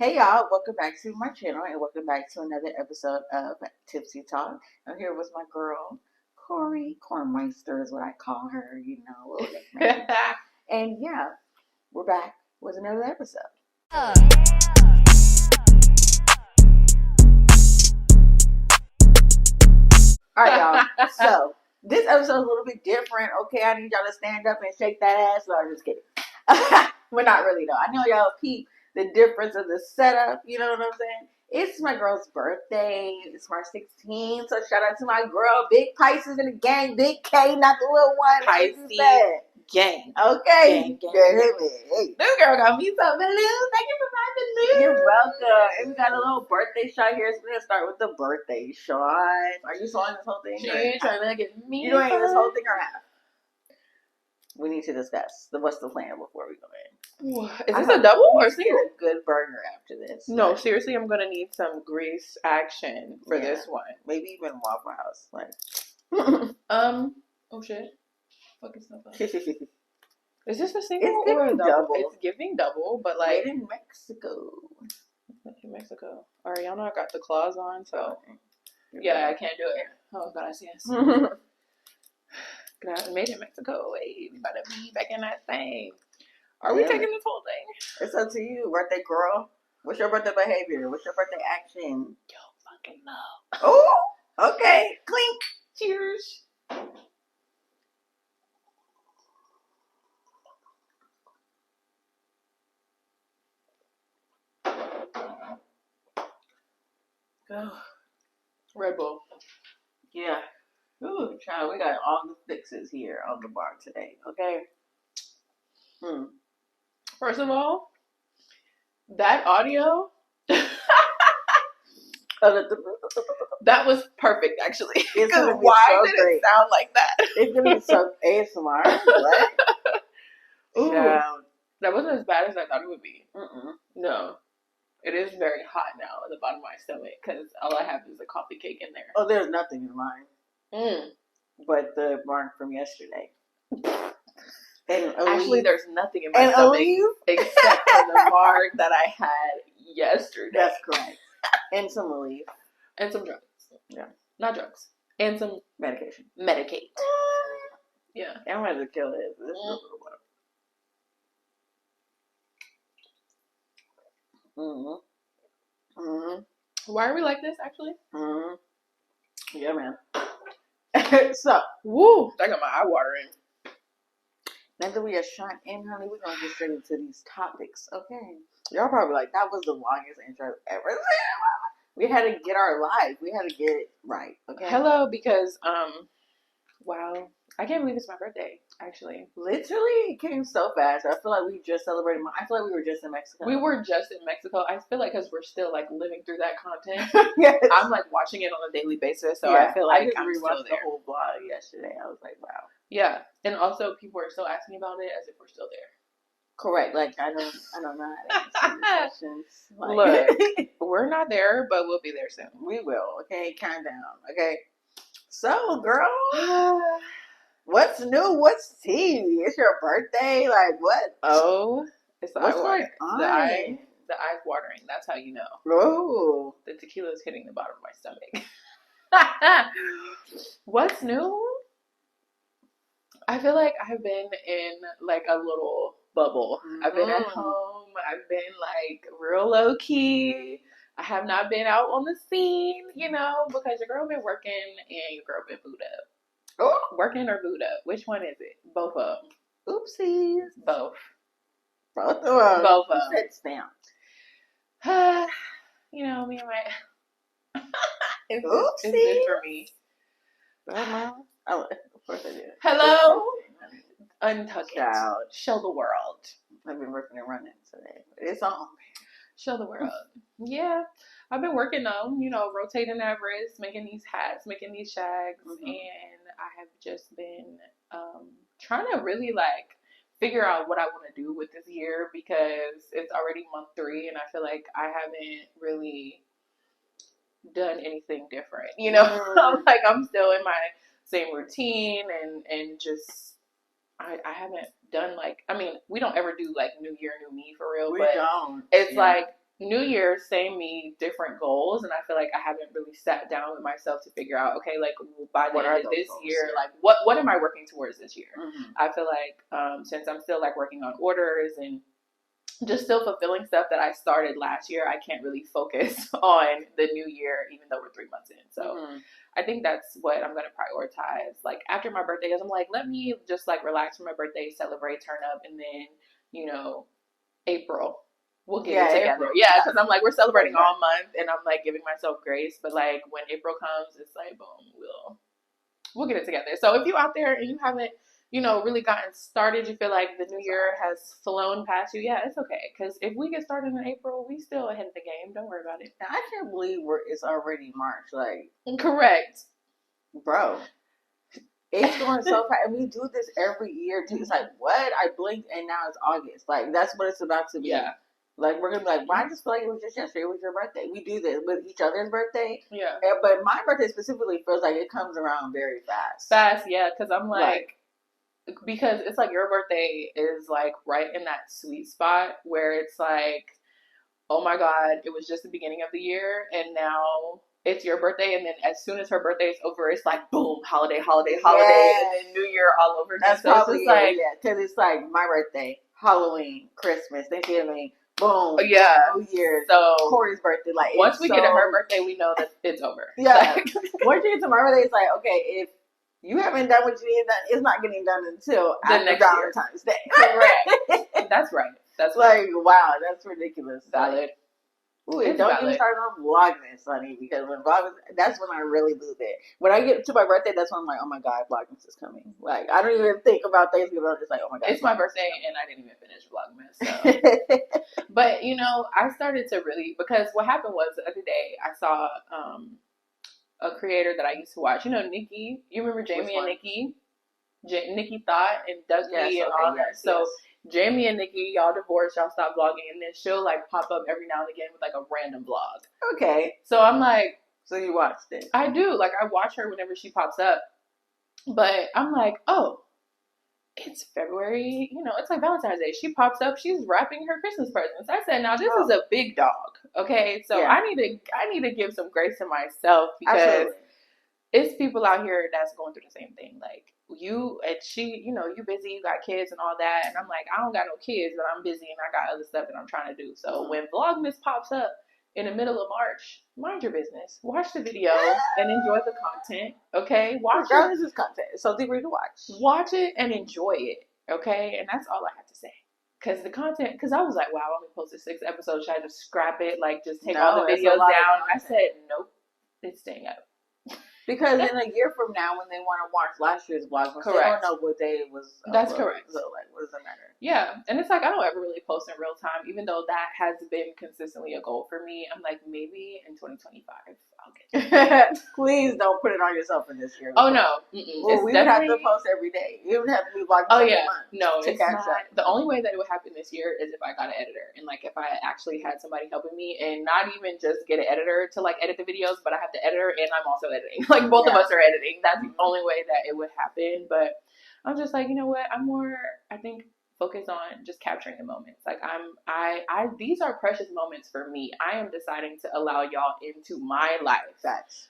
Hey y'all, welcome back to my channel and welcome back to another episode of Tipsy Talk. I'm here with my girl, Corey. Cornmeister is what I call her, you know, little nickname. And yeah, we're back with another episode. Alright y'all, so this episode is a little bit different. Okay, I need y'all to stand up and shake that ass. No, I'm just kidding. But not really though. I know y'all peep the difference of the setup, you know what I'm saying? It's my girl's birthday. It's March 16th. So shout out to my girl, Big Pisces in the gang, Big K, not the little one. Pisces gang. Okay. Gang. Hey. This girl got me some balloons. Thank you for my balloons. You're welcome. And we got a little birthday shot here. So we're gonna start with the birthday shot. Are you swallowing this whole thing? She ain't trying to get me. You doing this whole thing or half? We need to discuss what's the plan before we go in. Is this a double or single? Get a good burger after this. No, seriously, I'm gonna need some grease action for this one. Maybe even Waffle House. Like, oh shit. Fucking stuff up. Is this a single it's or a double? It's giving double, but like made in Mexico. In Mexico. Alright, y'all know I got the claws on, so yeah, I can't do it. Oh god, yes. Made in Mexico. Hey, we about to be back in that thing. Are we taking this whole thing? It's up to you, birthday girl. What's your birthday behavior? What's your birthday action? Yo, fucking love. Oh, okay. Clink. Cheers. Oh. Red Bull. Yeah. Ooh, child, we got all the fixes here on the bar today. Okay. First of all, that audio, that was perfect, actually. It's gonna be why so did great. It sound like that? It's gonna be so ASMR. What? Ooh, Child. that wasn't as bad as I thought it would be. Mm-mm. No, it is very hot now at the bottom of my stomach because all I have is a coffee cake in there. Oh, there's nothing in mine. But the mark from yesterday. And actually, there's nothing in my stomach except for the mark that I had yesterday. That's correct. And some relief. And some drugs. Yeah. Not drugs. And some medication. Medicate. Yeah. I'm ready to kill it. This is a little one. Why are we like this, actually? Yeah, man. So, woo, that got my eye watering. Now that we are shot in, honey, we're gonna get straight into these topics, okay? Y'all probably like, that was the longest intro ever. We had to get our life. We had to get it right, okay? Hello, because, wow, I can't believe it's my birthday, actually. Literally, it came so fast. I feel like we just celebrated I feel like we were just in Mexico. We were just in Mexico. I feel like because we're still, like, living through that content. Yes. I'm, like, watching it on a daily basis, so I feel like I'm still there. The whole vlog yesterday. I was like, wow. Yeah, and also people are still asking about it as if we're still there. Correct. Like, I don't know how to answer questions. Like, look, we're not there, but we'll be there soon. We will. Okay, calm down. Okay. So, girl, what's new? What's tea? It's your birthday. Like, what? Oh, it's the what's eye watering. Going on? The eye's watering. That's how you know. Oh, the tequila is hitting the bottom of my stomach. What's new? I feel like I've been in like a little bubble. I've been at home. I've been like real low key. I have not been out on the scene, you know, because your girl been working and your girl been booed up. Oh, working or booed up? Which one is it? Both of them. Oopsies. Both. Both of them. Both of them. Stamp. You know, me and my. Oopsies. Is this for me? Oh, of course I did. Hello. Untuck it. Child. Show the world. I've been working and running today. It's on. Show the world. Yeah. I've been working on, you know, rotating that wrist, making these hats, making these shags, and I have just been trying to really like figure out what I want to do with this year because it's already month 3 and I feel like I haven't really done anything different. You know, I'm still in my same routine and just I haven't done like, I mean, we don't ever do like New Year, New Me for real, We but don't. it's like, New Year, same me, different goals, and I feel like I haven't really sat down with myself to figure out, okay, like by the end of this year, like what am I working towards this year? I feel like since I'm still like working on orders and just still fulfilling stuff that I started last year, I can't really focus on the new year, even though we're 3 months in. So I think that's what I'm going to prioritize. Like after my birthday, because I'm like, let me just like relax for my birthday, celebrate, turn up, and then, you know, April, we'll get it together. April. Yeah, because I'm like, we're celebrating all month, and I'm like giving myself grace. But like when April comes, it's like, boom, we'll get it together. So if you out there and you haven't, you know, really gotten started, you feel like the new year has flown past you, yeah, it's okay. Because if we get started in April, we still ahead of the game. Don't worry about it. Now, I can't believe it's already March. Like, correct, bro. It's going so fast, and we do this every year too. It's like, what? I blinked, and now it's August. Like, that's what it's about to be. Yeah. Like, we're gonna be like, why? I just feel like it was just yesterday. It was your birthday. We do this with each other's birthday. Yeah. But my birthday specifically feels like it comes around very fast. Fast, yeah. Because I'm like, because it's like your birthday is like right in that sweet spot where it's like, oh my God, it was just the beginning of the year, and now it's your birthday, and then as soon as her birthday is over, it's like boom, holiday, and then New Year all over again. That's so probably it's like, because it's like my birthday, Halloween, Christmas, Thanksgiving, boom, New Year's, so Corey's birthday. Like once we get to her birthday, we know that it's over. Yeah, once you get to my birthday, it's like, okay, if you haven't done what you need done, it's not getting done until after Valentine's Day. Correct. That's right. That's like, wow, that's ridiculous. Valid. Ooh, don't even start on Vlogmas, honey, because when Vlogmas, that's when I really lose it. When I get to my birthday, that's when I'm like, oh my God, Vlogmas is coming. Like, I don't even think about Thanksgiving. I'm just like, oh my God. It's my birthday, and I didn't even finish Vlogmas. So. But, you know, I started to really, because what happened was the other day, I saw a creator that I used to watch. You know, Nikki. You remember Jamie and Nikki? Nikki Thought and Dougie and all that. So Jamie and Nikki, y'all divorced, y'all stopped vlogging, and then she'll like pop up every now and again with like a random vlog. Okay. So I'm like, so you watched it? I do. Like I watch her whenever she pops up. But I'm like, oh, it's February, you know, it's like Valentine's Day. She pops up, she's wrapping her Christmas presents. I said, now this is a big dog. Okay. So I need to give some grace to myself because it's people out here that's going through the same thing. Like you and she, you know, you busy, you got kids and all that. And I'm like, I don't got no kids, but I'm busy and I got other stuff that I'm trying to do. So when Vlogmas pops up in the middle of March, mind your business. Watch the video and enjoy the content. Okay? Watch it. This is content. It's something for you to watch. Watch it and enjoy it. Okay? And that's all I have to say. Because the content, because I was like, wow, I only posted 6 episodes. Should I just scrap it? Like, just take all the videos down? I said, nope. It's staying up. Because in a year from now, when they want to watch last year's vlog, they don't know what day it was. That's correct. So, like, what does it matter? Yeah, and it's like I don't ever really post in real time, even though that has been consistently a goal for me. I'm like, maybe in 2025 I'll get it. Please don't put it on yourself in this year. Oh no, well, we would have to post every day. You would have to be vlogging. Oh yeah, no, it's not. The only way that it would happen this year is if I got an editor, and like if I actually had somebody helping me, and not even just get an editor to like edit the videos, but I have the editor and I'm also editing. Like both of us are editing. That's the only way that it would happen. But I'm just like, you know what? I'm more, I think, focus on just capturing the moments. Like these are precious moments for me. I am deciding to allow y'all into my life.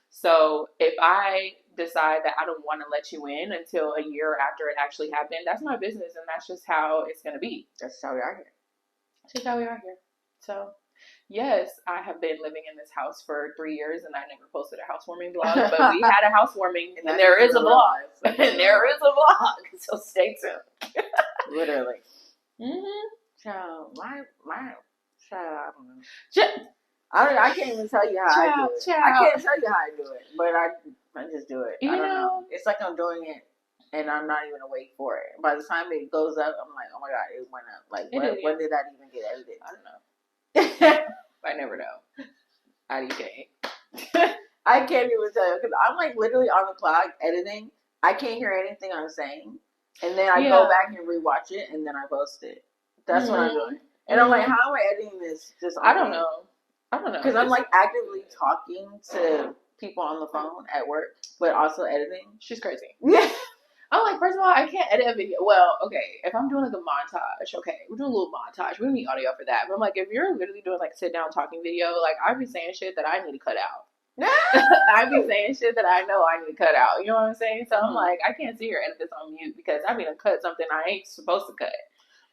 So if I decide that I don't want to let you in until a year after it actually happened, that's my business, and that's just how it's going to be. That's how we are here. That's just how we are here. So yes, I have been living in this house for 3 years, and I never posted a housewarming vlog, but we had a housewarming, and there is a vlog. And there is a vlog, so stay tuned. Literally. Child, my child, I don't know. I can't even tell you how I do it. I can't tell you how I do it, but I just do it. I don't know. It's like I'm doing it, and I'm not even awake for it. By the time it goes up, I'm like, oh my God, it went up. Like, when did that even get edited? I don't know. I never know. IDK. I can't even tell you because I'm like literally on the clock editing. I can't hear anything I'm saying, and then I go back and rewatch it, and then I post it. That's what I'm doing. And I'm like, how am I editing this? I don't know. Because I'm like actively talking to people on the phone at work, but also editing. She's crazy. Yeah. I'm like, first of all, I can't edit a video. Well, okay, if I'm doing like a montage, okay, we're doing a little montage. We don't need audio for that. But I'm like, if you're literally doing like sit down talking video, like I'd be saying shit that I need to cut out. I'd be saying shit that I know I need to cut out. You know what I'm saying? So I'm like, I can't sit here and edit this on mute because I mean, I cut something I ain't supposed to cut.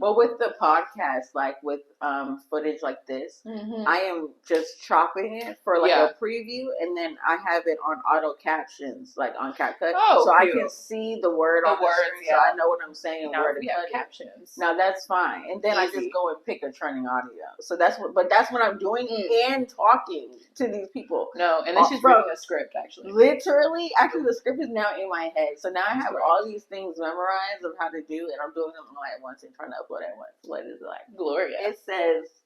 Well, with the podcast, like with footage like this, I am just chopping it for like a preview, and then I have it on auto captions, like on CapCut, so I can see the word on the screen, so I know what I'm saying. Now we have captions. Now that's fine, and then I just go and pick a trending audio. So that's what I'm doing and talking to these people. No, and then she's reading a script actually. Literally, actually, the script is now in my head, so now I have all these things memorized of how to do, and I'm doing them all at once and trying to upload at once. What is it like? Gloria. It says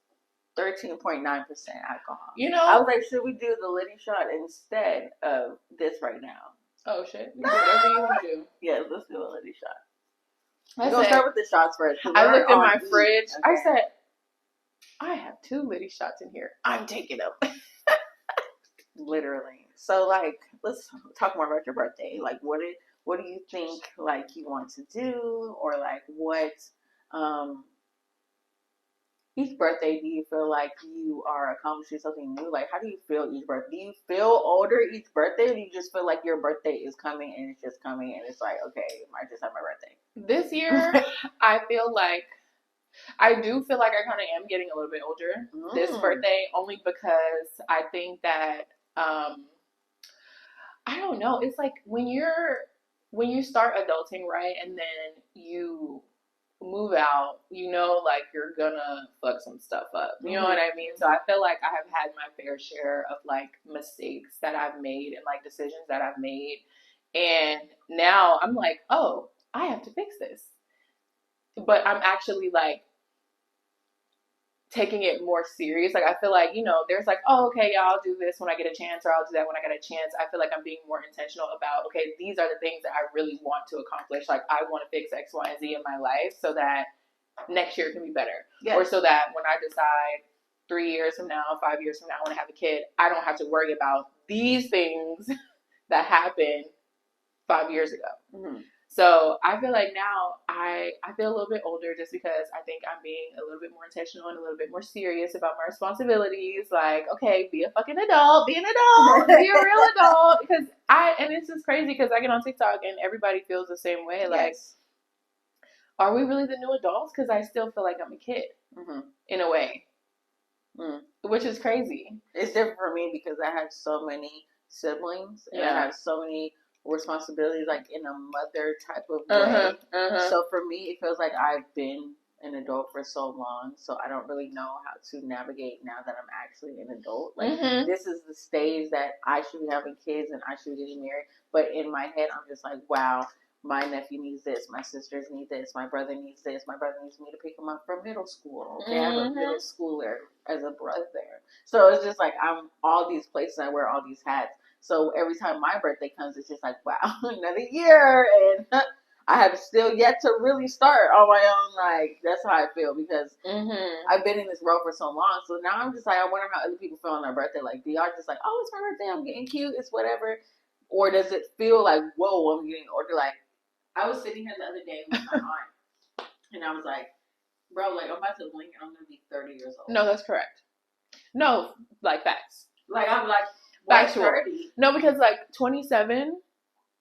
13.9% alcohol. You know, I was like, should we do the Liddy shot instead of this right now? Oh shit! Whatever you want to do. Yeah, let's do a Liddy shot. We're gonna start with the shots first. I looked in my fridge. Okay. I said, I have 2 Liddy shots in here. I'm taking them. Literally. So like, let's talk more about your birthday. Like, what do you think like you want to do, or like what each birthday do you feel like you are accomplishing something new? Like, how do you feel each birthday? Do you feel older each birthday, or do you just feel like your birthday is coming and it's just coming and it's like, okay, I just have my birthday? This year, I feel like I do feel like I kind of am getting a little bit older this birthday, only because I think that I don't know. It's like when you start adulting, right, and then you move out, you know, like you're gonna fuck some stuff up. You know what I mean? So I feel like I have had my fair share of like mistakes that I've made and like decisions that I've made, and now I'm like, oh, I have to fix this. But I'm actually like taking it more serious. Like I feel like, you know, there's like, oh, okay, yeah, I'll do this when I get a chance, or I'll do that when I get a chance. I feel like I'm being more intentional about, okay, these are the things that I really want to accomplish. Like I want to fix X, Y, and Z in my life so that next year can be better. Yes. Or so that when I decide 3 years from now, 5 years from now, I want to have a kid, I don't have to worry about these things that happened 5 years ago. So I feel like now I feel a little bit older just because I think I'm being a little bit more intentional and a little bit more serious about my responsibilities. Like, okay, be a fucking adult, be an adult, be a real adult. Because and it's just crazy because I get on TikTok and everybody feels the same way. Like, are we really the new adults? Because I still feel like I'm a kid in a way, which is crazy. It's different for me because I have so many siblings and I have so many responsibilities, like in a mother type of way. So for me, it feels like I've been an adult for so long, so I don't really know how to navigate now that I'm actually an adult. Like this is the stage that I should be having kids and I should be getting married, but in my head I'm just like, wow, my nephew needs this, my sisters need this, my brother needs this, my brother needs me to pick him up from middle school. Okay, I have a middle schooler as a brother, so it's just like I'm all these places, I wear all these hats. So every time my birthday comes, it's just like, wow, another year. And I have still yet to really start on my own. Like, that's how I feel because I've been in this role for so long. So now I'm just like, I wonder how other people feel on their birthday. Like, do y'all just like, oh, it's my birthday, I'm getting cute, it's whatever? Or does it feel like, whoa, I'm getting older? Like, I was sitting here the other day with my aunt, and I was like, bro, like, I'm about to blink and I'm going to be 30 years old. No, that's correct. No, like, facts. Like, I'm like, factual. No, because like 27,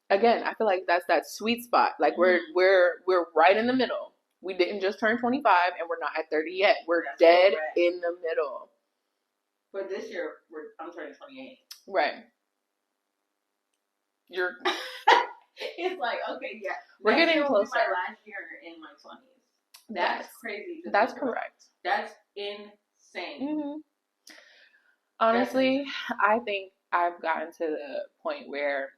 again, I feel like that's that sweet spot. Like we're right in the middle. We didn't just turn 25 and we're not at 30 yet. We're dead in the middle. But this year I'm turning 28. Right. You're it's like, okay, yeah. We're getting closer. My last year in my 20s. That's crazy. That's correct. That's insane. Honestly, I think I've gotten to the point where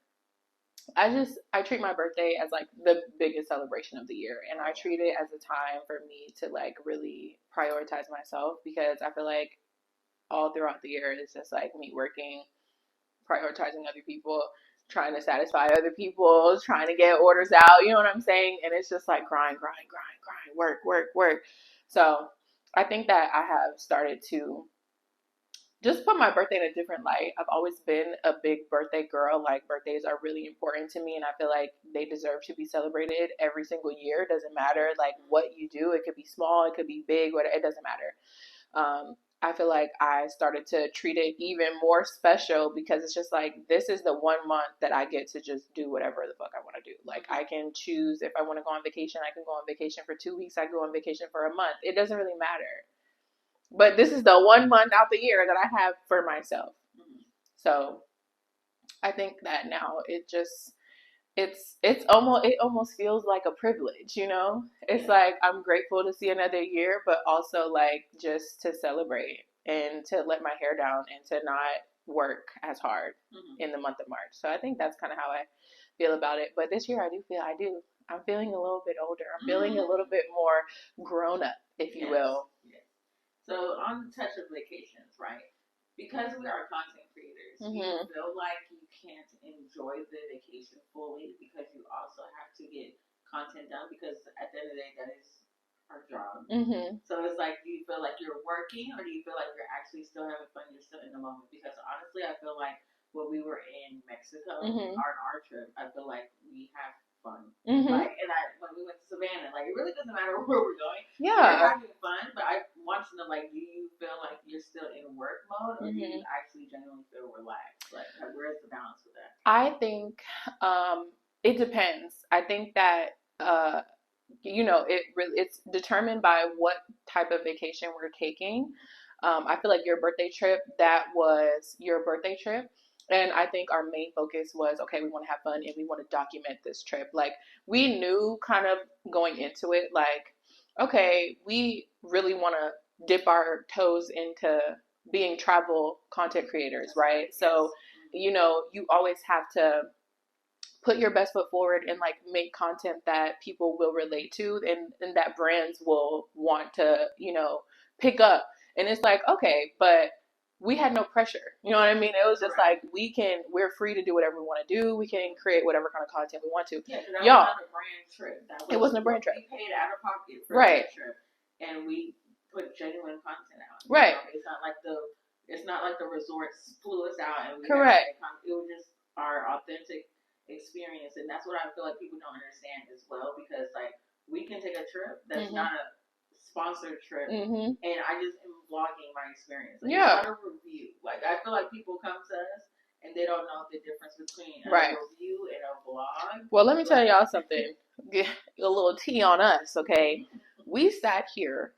I treat my birthday as like the biggest celebration of the year, and I treat it as a time for me to like really prioritize myself, because I feel like all throughout the year it's just like me working, prioritizing other people, trying to satisfy other people, trying to get orders out, you know what I'm saying? And it's just like grind, work. So I think that I have started to just put my birthday in a different light. I've always been a big birthday girl. Like, birthdays are really important to me, and I feel like they deserve to be celebrated every single year. It doesn't matter like what you do. It could be small, it could be big, whatever. It doesn't matter. I feel like I started to treat it even more special because it's just like, this is the 1 month that I get to just do whatever the fuck I want to do. Like, I can choose if I want to go on vacation. I can go on vacation for 2 weeks. I go on vacation for a month. It doesn't really matter. But this is the 1 month out the year that I have for myself. So I think that now it almost feels like a privilege, you know? It's like, I'm grateful to see another year, but also like just to celebrate and to let my hair down and to not work as hard in the month of March. So I think that's kind of how I feel about it. But this year I'm feeling a little bit older. I'm feeling a little bit more grown up, if you will. Yes. So on the touch of vacations, right? Because we are content creators, you feel like you can't enjoy the vacation fully because you also have to get content done, because at the end of the day, that is our job. So it's like, do you feel like you're working, or do you feel like you're actually still having fun, you're still in the moment? Because honestly, I feel like when we were in Mexico on our trip, I feel like we have fun. Like, and when we went to Savannah, like, it really doesn't matter where we're going. Yeah, we're having fun. But I want to know, like, do you feel like you're still in work mode, or do you actually genuinely feel relaxed? Like where's the balance with that? I think it depends. I think that you know, it's determined by what type of vacation we're taking. I feel like your birthday trip, that was your birthday trip. And I think our main focus was, okay, we want to have fun and we want to document this trip. Like, we knew kind of going into it, like, okay, we really want to dip our toes into being travel content creators, right? So, you know, you always have to put your best foot forward and like make content that people will relate to, and that brands will want to, you know, pick up. And it's like, okay, but we had no pressure. You know what I mean? It was just like, we're free to do whatever we want to do. We can create whatever kind of content we want to. Yeah, that was not a brand trip. It wasn't a brand trip. We paid out of pocket for that trip, and we put genuine content out. Right. You know? It's not like the resorts flew us out and we correct. It was just our authentic experience, and that's what I feel like people don't understand as well, because like, we can take a trip that's not a sponsored trip, and I just am vlogging my experience. Like, it's not a review. Like, I feel like people come to us and they don't know the difference between a review and a vlog. Well, let me tell y'all something. Get a little tea on us, okay? We sat here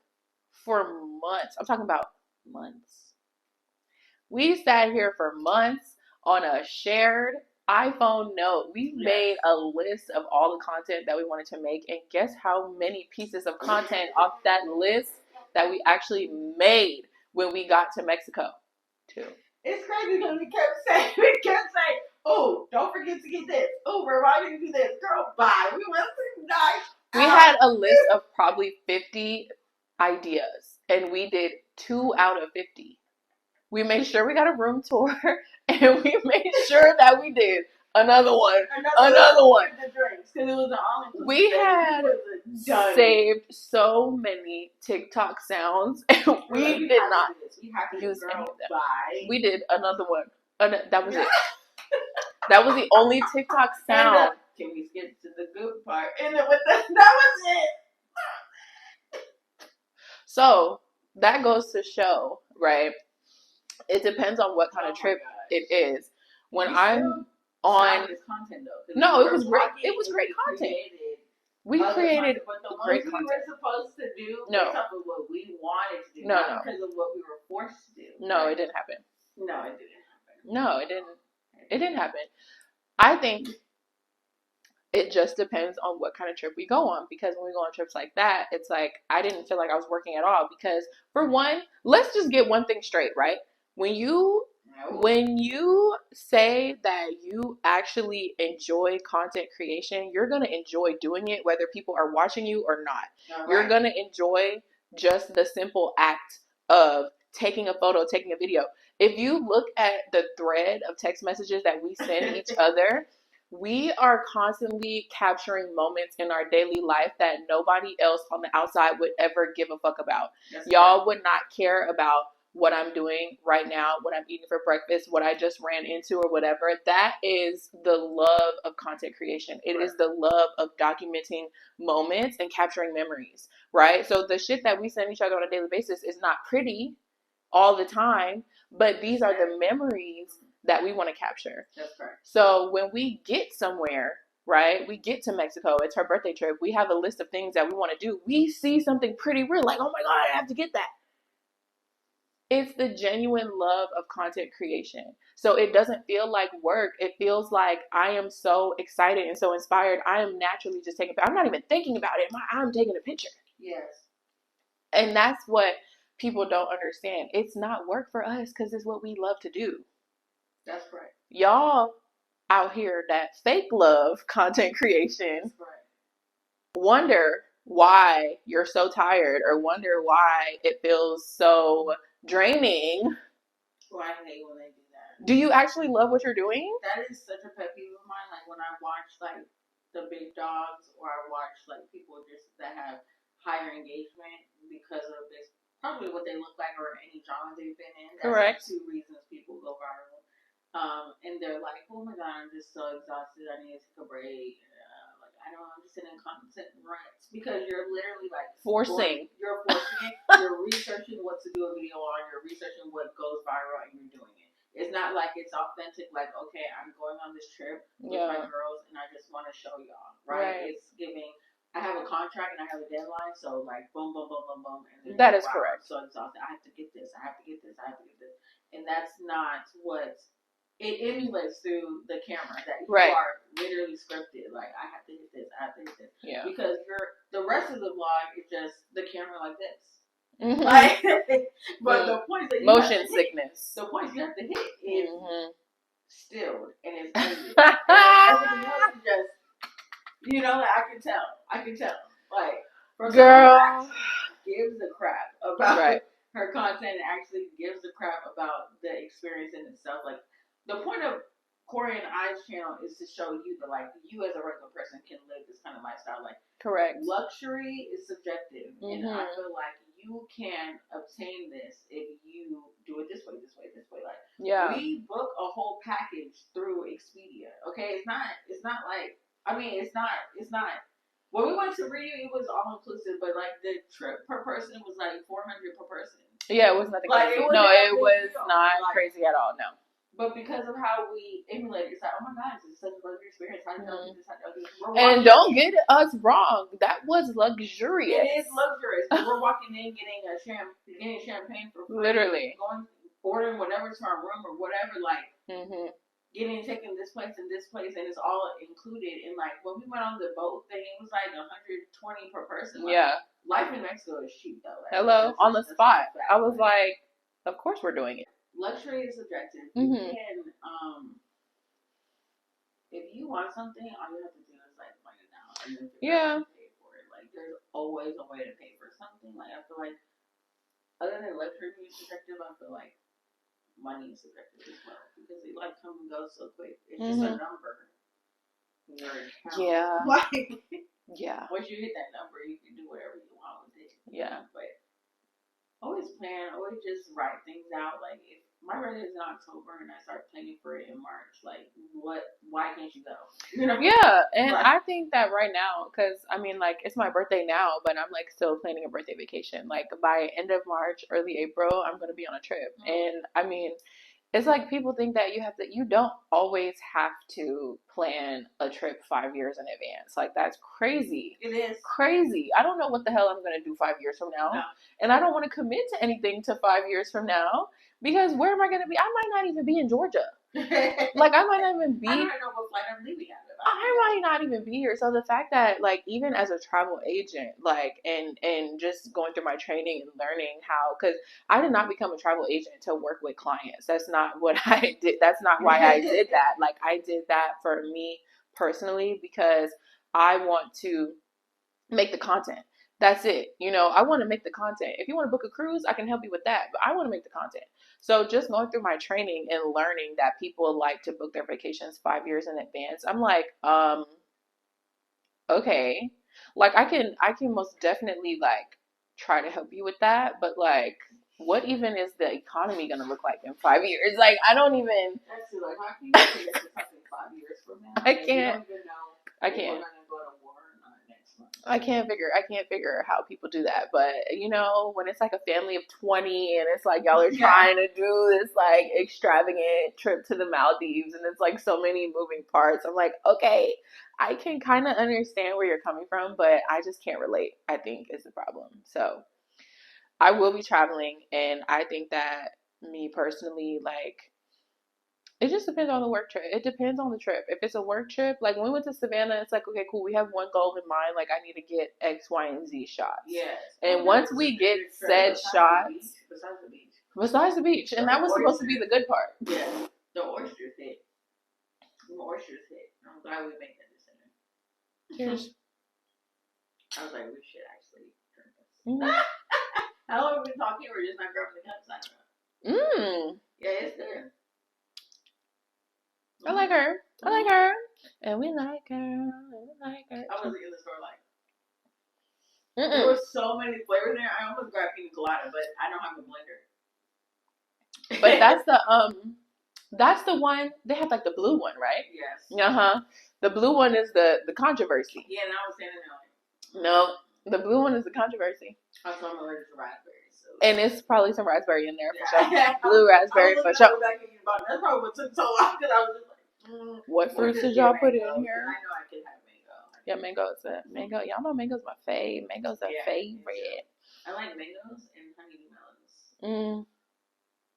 for months. I'm talking about months. We sat here for months on a shared iPhone note. We made a list of all the content that we wanted to make, and guess how many pieces of content off that list that we actually made when we got to Mexico? 2. It's crazy because we kept saying, oh, don't forget to get this. Oh, we're reminding you this. Girl, bye. We went to night. We had a list of probably 50 ideas, and we did 2 out of 50. We made sure we got a room tour, and we made sure that we did another one. The drinks, because it was an all-inclusive. We had saved so many TikTok sounds, and we did not use any of them. We did another one. That was it. That was the only TikTok sound. Can we skip to the good part? And then that was it. So that goes to show, right? It depends on what kind of trip it is. When I'm on, content, though, no, it was great. It was great content. We created but the great ones content. We were supposed to do based off of what we wanted to do, not because of what we were forced to do. No, it didn't happen. No, it didn't happen. No, it didn't. It didn't happen. I think it just depends on what kind of trip we go on, because when we go on trips like that, it's like, I didn't feel like I was working at all, because for one, let's just get one thing straight, right? When you say that you actually enjoy content creation, you're going to enjoy doing it whether people are watching you or not. Right. You're going to enjoy just the simple act of taking a photo, taking a video. If you look at the thread of text messages that we send each other, we are constantly capturing moments in our daily life that nobody else on the outside would ever give a fuck about. Y'all would not care about what I'm doing right now, what I'm eating for breakfast, what I just ran into or whatever. That is the love of content creation. It is the love of documenting moments and capturing memories, right? So the shit that we send each other on a daily basis is not pretty all the time, but these are the memories that we want to capture. That's correct. So when we get somewhere, right, we get to Mexico, it's her birthday trip, we have a list of things that we want to do. We see something pretty, we're like, oh my God, I have to get that. It's the genuine love of content creation. So it doesn't feel like work. It feels like I am so excited and so inspired. I am naturally just taking, I'm not even thinking about it. I'm taking a picture. Yes. And that's what people don't understand. It's not work for us because it's what we love to do. That's right. Y'all out here that fake love content creation, that's right, wonder why you're so tired or wonder why it feels so draining. Well, I hate when they do that. Do you actually love what you're doing? That is such a pet peeve of mine. Like when I watch like the big dogs, or I watch like people just that have higher engagement because of this, probably what they look like or any genre they've been in. That's Correct. Like 2 reasons people go viral. And they're like, oh my God, I'm just so exhausted. I need to take a break. I'm just sitting in content ruts because you're literally like forcing. You're forcing it. You're researching what to do a video on. You're researching what goes viral, and you're doing it. It's not like it's authentic. Like, okay, I'm going on this trip with my girls, and I just want to show y'all. Right? It's giving. I have a contract and I have a deadline, so like boom, boom, boom, boom, boom. And then that is correct. So exhausted. I have to get this. I have to get this. I have to get this. And that's not what. It emulates through the camera that you are literally scripted. Like, I have to hit this, I have to hit this. Yeah. Because the rest of the vlog is just the camera like this. Mm-hmm. Like, but the points that you motion have to sickness. Hit, the points you have to hit is stilled and it's ended. Everything else is just, I can tell. Like, girl gives a crap about her content and actually gives a crap about the experience in itself. Like, the point of Corey and I's channel is to show you that, like, you as a regular person can live this kind of lifestyle. Like, correct. Luxury is subjective, and I feel like you can obtain this if you do it this way. Like, we book a whole package through Expedia. Okay, it's not like, it's not. When we went to Rio, it was all inclusive, but like the trip per person was like $400 per person. Yeah, it was nothing crazy. It was not crazy at all. No. But because of how we emulate, it's like, oh my God, this is such a luxury experience. How do you do this? And don't get us wrong, that was luxurious. It is luxurious. We're walking in, getting champagne for free. Literally. Ordering whatever to our room or whatever, like, taking this place and this place, and it's all included. And like, when we went on the boat thing, it was like $120 per person. Like, life in Mexico is cheap, though. Like, hello, on the spot. I was like, of course we're doing it. Luxury is subjective. You can, if you want something, all you have to do is like find it out and then figure out how to pay for it. Like, there's always a way to pay for something. Like, I feel like, other than luxury being subjective, I feel like money is subjective as well, because it like comes and goes so quick. It's just a number in your account. Yeah. Like, once you hit that number, you can do whatever you want with it. Yeah. But always plan, always just write things out. Like, if my birthday is in October and I start planning for it in March, like, why can't you go? Yeah, and I think that right now, because like, it's my birthday now, but I'm like still planning a birthday vacation. Like, by end of March, early April, I'm gonna be on a trip. And it's like, people think that you don't always have to plan a trip 5 years in advance. Like, that's crazy. It is crazy. I don't know what the hell I'm gonna do 5 years from now, and I don't want to commit to anything to 5 years from now, because where am I gonna be? I might not even be in Georgia. Like, I might not even be. I don't know what flight I'm leaving out of. I might not even be here. So the fact that, like, even as a travel agent, like, and just going through my training and learning how, because I did not become a travel agent to work with clients. That's not what I did. That's not why I did that. Like, I did that for me personally, because I want to make the content. That's it. I want to make the content. If you want to book a cruise, I can help you with that. But I want to make the content. So just going through my training and learning that people like to book their vacations 5 years in advance, I'm like, okay. Like, I can most definitely, like, try to help you with that. But, like, what even is the economy going to look like in 5 years? Like, I don't even. That's true. Like, how can you predict something 5 years from now? I can't. You don't even know I if can't. we're going to go to war or not next month. I can't figure how people do that. But, you know, when it's like a family of 20 and it's like y'all are trying to do this like extravagant trip to the Maldives and it's like so many moving parts, I'm like, okay, I can kind of understand where you're coming from, but I just can't relate, I think, is the problem. So I will be traveling, and I think that me personally, like, it just depends on the work trip. It depends on the trip. If it's a work trip, like when we went to Savannah, it's like, okay, cool. We have one goal in mind. Like, I need to get X, Y, and Z shots. Yes. And once we get said shots, besides the beach, and that was supposed to be the good part. Yeah, the oysters hit. The oysters hit. I'm glad we made that decision. Cheers. I was like, we should actually drink this. Mm-hmm. How long have we been talking? We're just not grabbing the cups. I don't know. Yeah, it's good. I like her. I like her. And we like her. I was in the store like, there was so many flavors there. I almost grabbed pina colada, but I don't have a blender. But that's the one. They have like the blue one, right? Yes. The blue one is the controversy. Yeah, and I was saying that. No, the blue one is the controversy. I was talking about raspberries. So. And it's probably some raspberry in there for sure. Blue raspberry for sure. That's probably what took so long because I was just like, what fruits did y'all put in here? I know I could have mango. Yeah, mango is a mango. Y'all know mango's my fave. Mango's a favorite. I like mangoes and honey melons.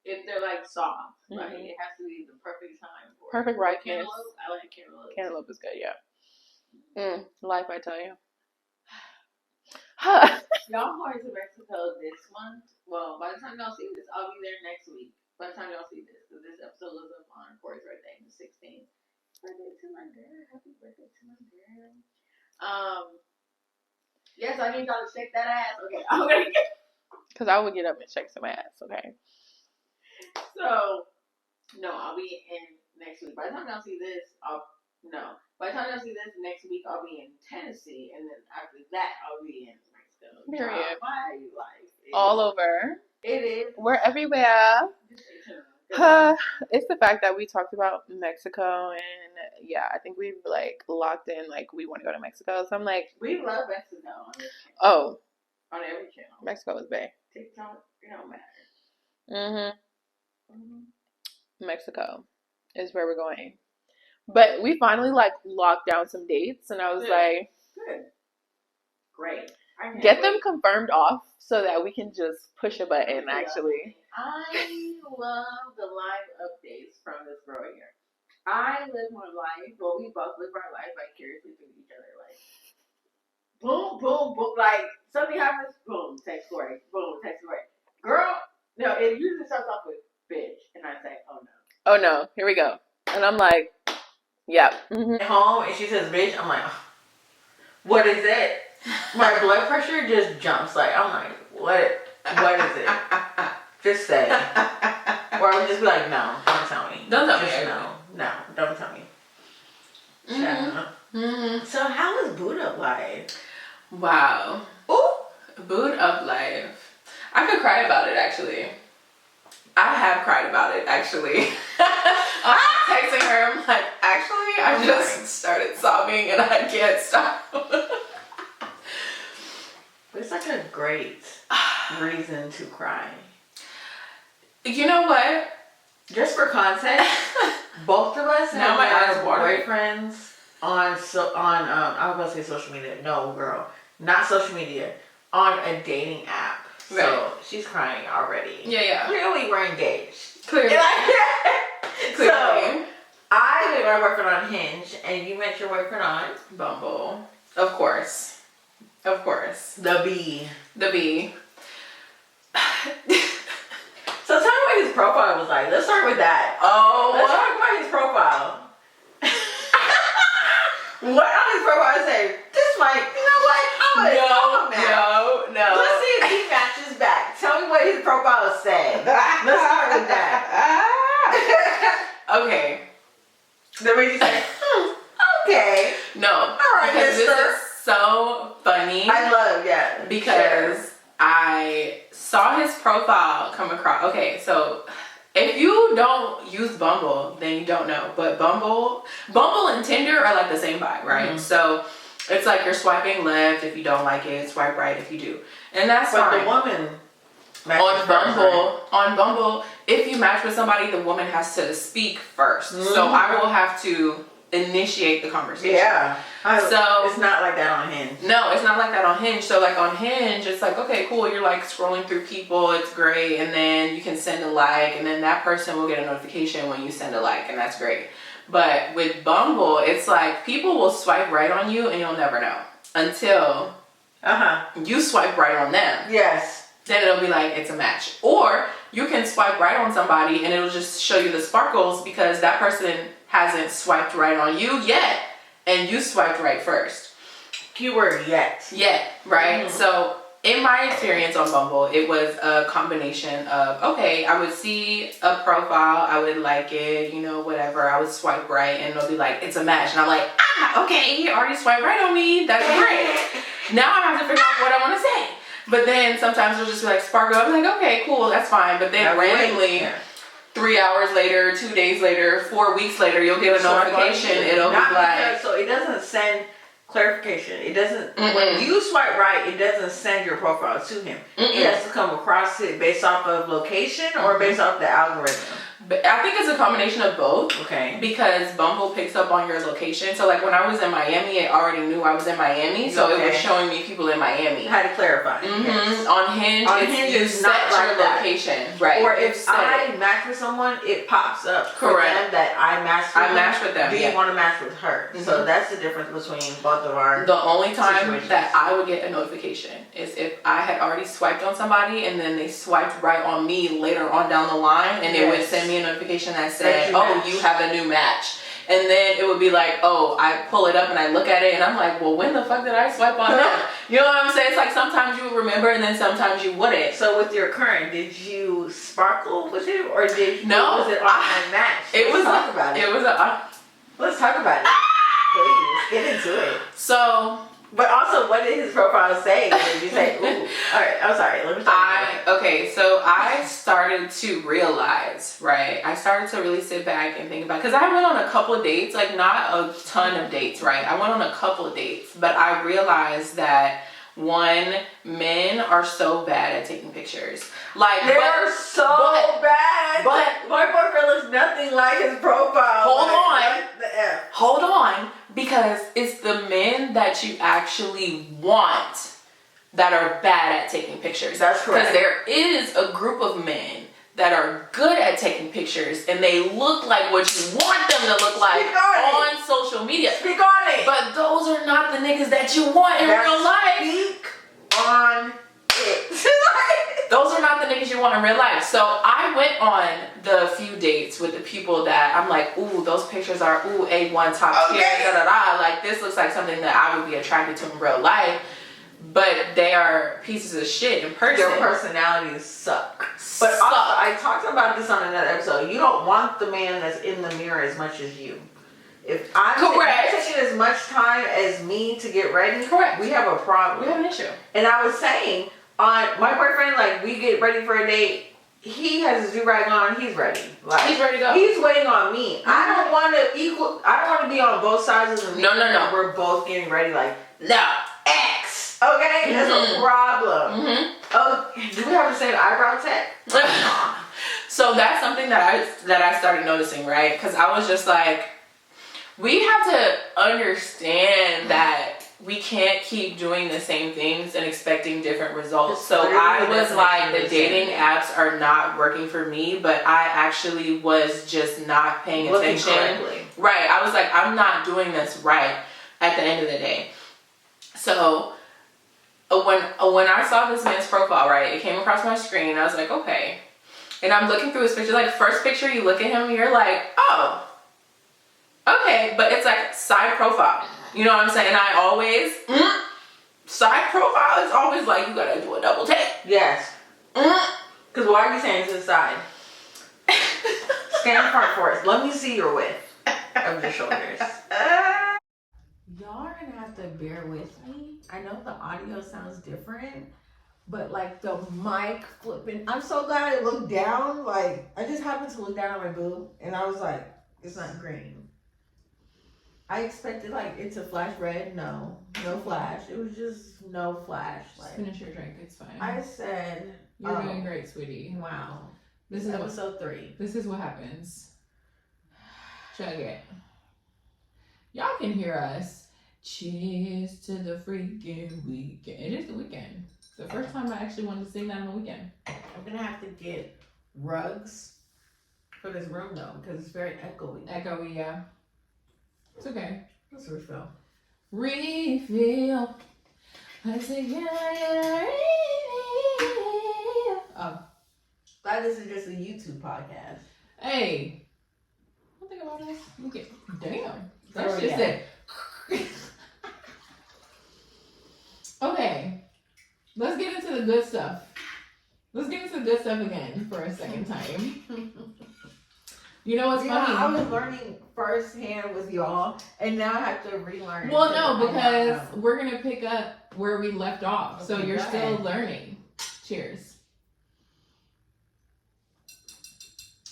If they're like soft, like it has to be the perfect time for perfect ripeness. Cantaloupe, I like cantaloupe. Cantaloupe is good, yeah. Life, I tell you. Y'all going to Mexico this month? Well, by the time y'all see this, I'll be there next week. By the time y'all see this, because this episode goes up on Corey's birthday, the 16th. Birthday to my girl. Happy birthday to my girl. Yes, I need y'all to shake that ass. Okay, I'm gonna get. Because I would get up and shake some ass. Okay. So, no, I'll be in next week. By the time y'all see this, By the time y'all see this next week, I'll be in Tennessee, and then after that, I'll be in Mexico. Period. My life. All over. It is. We're everywhere. It's the fact that we talked about Mexico, and yeah, I think we've like locked in, like we want to go to Mexico. So I'm like, we love Mexico on this channel. Oh, on every channel. Mexico is big. TikTok, it don't matter. Mexico is where we're going, but we finally like locked down some dates, and I was like, good, great. Get them confirmed off so that we can just push a button. Actually, I love the live updates from this girl here. I live my life. Well, we both live our life vicariously through each other. Like, boom, boom, boom. Like, something happens, boom, text Corey. Boom, text Corey. Girl, no, it usually starts off with bitch. And I say, oh no. Oh no, here we go. And I'm like, yeah. Home, and she says bitch. I'm like, what is it? My blood pressure just jumps. Like, I'm like, what is it? Just say. Or I would just be like, no, don't tell me. Don't tell me. No, don't tell me. So how is boot up life? Wow. Ooh, boot up life. I could cry about it, actually. I have cried about it, actually. I'm texting her. I'm like, actually, I just started sobbing and I can't stop. It's like a great reason to cry. You know what? Just for context, both of us now my eyes have boyfriends on I was about to say social media. No, girl, not social media. On a dating app. Right. So she's crying already. Yeah. Clearly, we're engaged. Clearly. So I met my boyfriend on Hinge, and you met your boyfriend on Bumble. Of course. The B. So tell me what his profile was like. Let's start with that. Oh. Let's talk about his profile. What on his profile say? This might, you know what? No. Let's see if he matches back. Tell me what his profile said. Let's start with that. Okay. Then we just say, okay. No. All right, because this is so funny. I love, because I saw his profile come across. Okay, so if you don't use Bumble, then you don't know. But Bumble and Tinder are like the same vibe, right? So it's like you're swiping left if you don't like it, swipe right if you do, and that's But fine. the woman On Bumble, if you match with somebody, the woman has to speak first. So I will have to initiate the conversation. Yeah. So it's not like that on Hinge. No, it's not like that on Hinge. So like on Hinge, it's like, okay, cool. You're like scrolling through people. It's great. And then you can send a like, and then that person will get a notification when you send a like, and that's great. But with Bumble, it's like people will swipe right on you and you'll never know until you swipe right on them. Yes. Then it'll be like it's a match. Or you can swipe right on somebody and it'll just show you the sparkles because that person hasn't swiped right on you yet, and you swiped right first. Keyword yet. Yet, right? So in my experience on Bumble, it was a combination of, okay, I would see a profile, I would like it, you know, whatever. I would swipe right and it'll be like, it's a match. And I'm like, okay, you already swiped right on me. That's great. Now I have to figure out what I want to say. But then sometimes it'll just be like sparkle. I'm like, okay, cool, that's fine. But then randomly, 3 hours later, 2 days later, 4 weeks later, you'll get a notification. It'll be like, so it doesn't send clarification. It doesn't. When you swipe right, it doesn't send your profile to him. It has to come across it based off of location or based off the algorithm. But I think it's a combination of both. Okay. Because Bumble picks up on your location. So like when I was in Miami, it already knew I was in Miami. So it was showing me people in Miami. Had to clarify. Yes. On Hinge, you set your location. Right. Or if I match with someone, it pops up. Correct. That I matched with them. Do you want to match with her? So that's the difference between both of our The only time that I would get a notification is if I had already swiped on somebody and then they swiped right on me later on down the line, and it would send me a notification that said, oh, you have a new match. And then it would be like, oh, I pull it up and I look at it and I'm like, well, when the fuck did I swipe on that? You know what I'm saying? It's like sometimes you would remember and then sometimes you wouldn't. So with your current, did you sparkle with it or did no? Was it on match? Let's talk about it. Let's talk about it. Please get into it. So. But also, what did his profile say? Did you say, ooh? All right, I'm sorry. Let me start. Okay, so I started to realize, right? I started to really sit back and think about, because I went on a couple of dates, like not a ton of dates, right? I went on a couple of dates, but I realized that one, men are so bad at taking pictures. Like they're so bad. But my boyfriend looks nothing like his profile. Hold on, because it's the men that you actually want that are bad at taking pictures. That's correct. Because there is a group of men that are good at taking pictures and they look like what you want them to look like on social media. Speak on it. But those are not the niggas that you want in real life. Speak on it. Those are not the niggas you want in real life. So I went on the few dates with the people that I'm like, ooh, those pictures are A1 top tier, Like this looks like something that I would be attracted to in real life. But they are pieces of shit in person. Their personalities suck. But also, I talked about this on another episode. You don't want the man that's in the mirror as much as you. If I'm taking as much time as me to get ready, we have a problem. We have an issue. And I was saying, on my boyfriend, like we get ready for a date, he has his do-rag on, he's ready. Like he's ready to go. He's waiting on me. I don't want to be on both sides of the mirror. No. We're both getting ready like, no. X. Okay? That's a problem. Oh, do we have the same eyebrow tech? So that's something that I started noticing, right? Because I was just like, we have to understand that we can't keep doing the same things and expecting different results. So I was like, the dating apps are not working for me, but I actually was just not paying attention. Right. I was like, I'm not doing this right at the end of the day. So when I saw this man's profile, right, it came across my screen. I was like, okay. And I'm looking through his picture. Like, first picture, you look at him, you're like, oh, okay. But it's like side profile. You know what I'm saying? And I always, side profile is always like, you gotta do a double take. Yes. Because why are you saying to the side? Stand front for us. Let me see your width of your shoulders. Y'all are gonna have to bear with me. I know the audio sounds different, but like the mic flipping. I'm so glad I looked down. Like I just happened to look down at my boob, and I was like, it's not green. I expected like it to flash red. No flash. It was just no flash. Just finish your drink. It's fine. I said, you're doing great, sweetie. Wow. This is episode 3. This is what happens. Chug it. Y'all can hear us. Cheers to the freaking weekend. It is the weekend. It's the first time I actually wanted to sing that on the weekend. I'm gonna have to get rugs for this room though, because it's very echoey. Echoey, yeah. It's okay. Let's refill. Refill. I say, yeah, refill. Oh. Glad this is just a YouTube podcast. Hey. Don't think about this. Look at, damn. That shit said. Okay. Let's get into the good stuff. Let's get into the good stuff again for a second time. You know what's funny? I was learning firsthand with y'all, and now I have to relearn. Well, no, because we're going to pick up where we left off. Okay, so you're still learning. Cheers.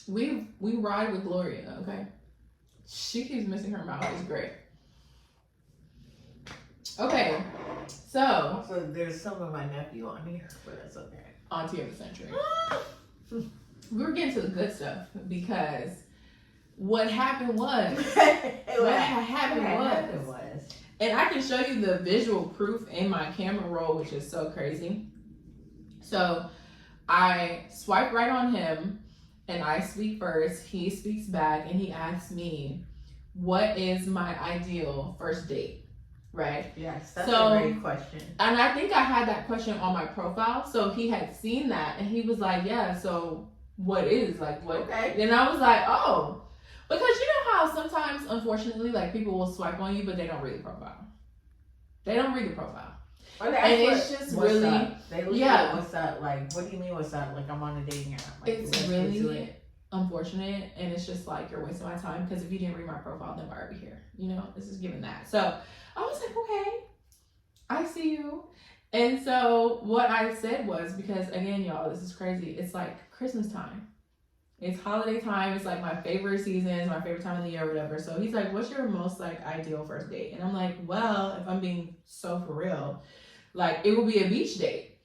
We ride with Gloria, okay? She keeps missing her mouth. It's great. Okay, so. Also, there's some of my nephew on here, but that's okay. Auntie of the century. We were getting to the good stuff because what happened was, and I can show you the visual proof in my camera roll, which is so crazy. So I swipe right on him and I speak first. He speaks back and he asks me, what is my ideal first date? Right? Yes, that's a great question. And I think I had that question on my profile. So he had seen that and he was like, yeah, so what is like what? Okay. And I was like, oh, because you know how sometimes, unfortunately, like people will swipe on you, but they don't read the profile. They don't read the profile. And it's just really, they look at what's up. Like, what do you mean what's up? Like, I'm on a dating app. Like, it's really unfortunate, and it's just like you're wasting my time because if you didn't read my profile, then why are we here? You know, this is given that. So I was like, okay, I see you. And so what I said was, because again, y'all, this is crazy. It's like Christmas time. It's holiday time. It's like my favorite season. It's my favorite time of the year or whatever. So he's like, what's your most like ideal first date? And I'm like, well, if I'm being so for real, like it will be a beach date.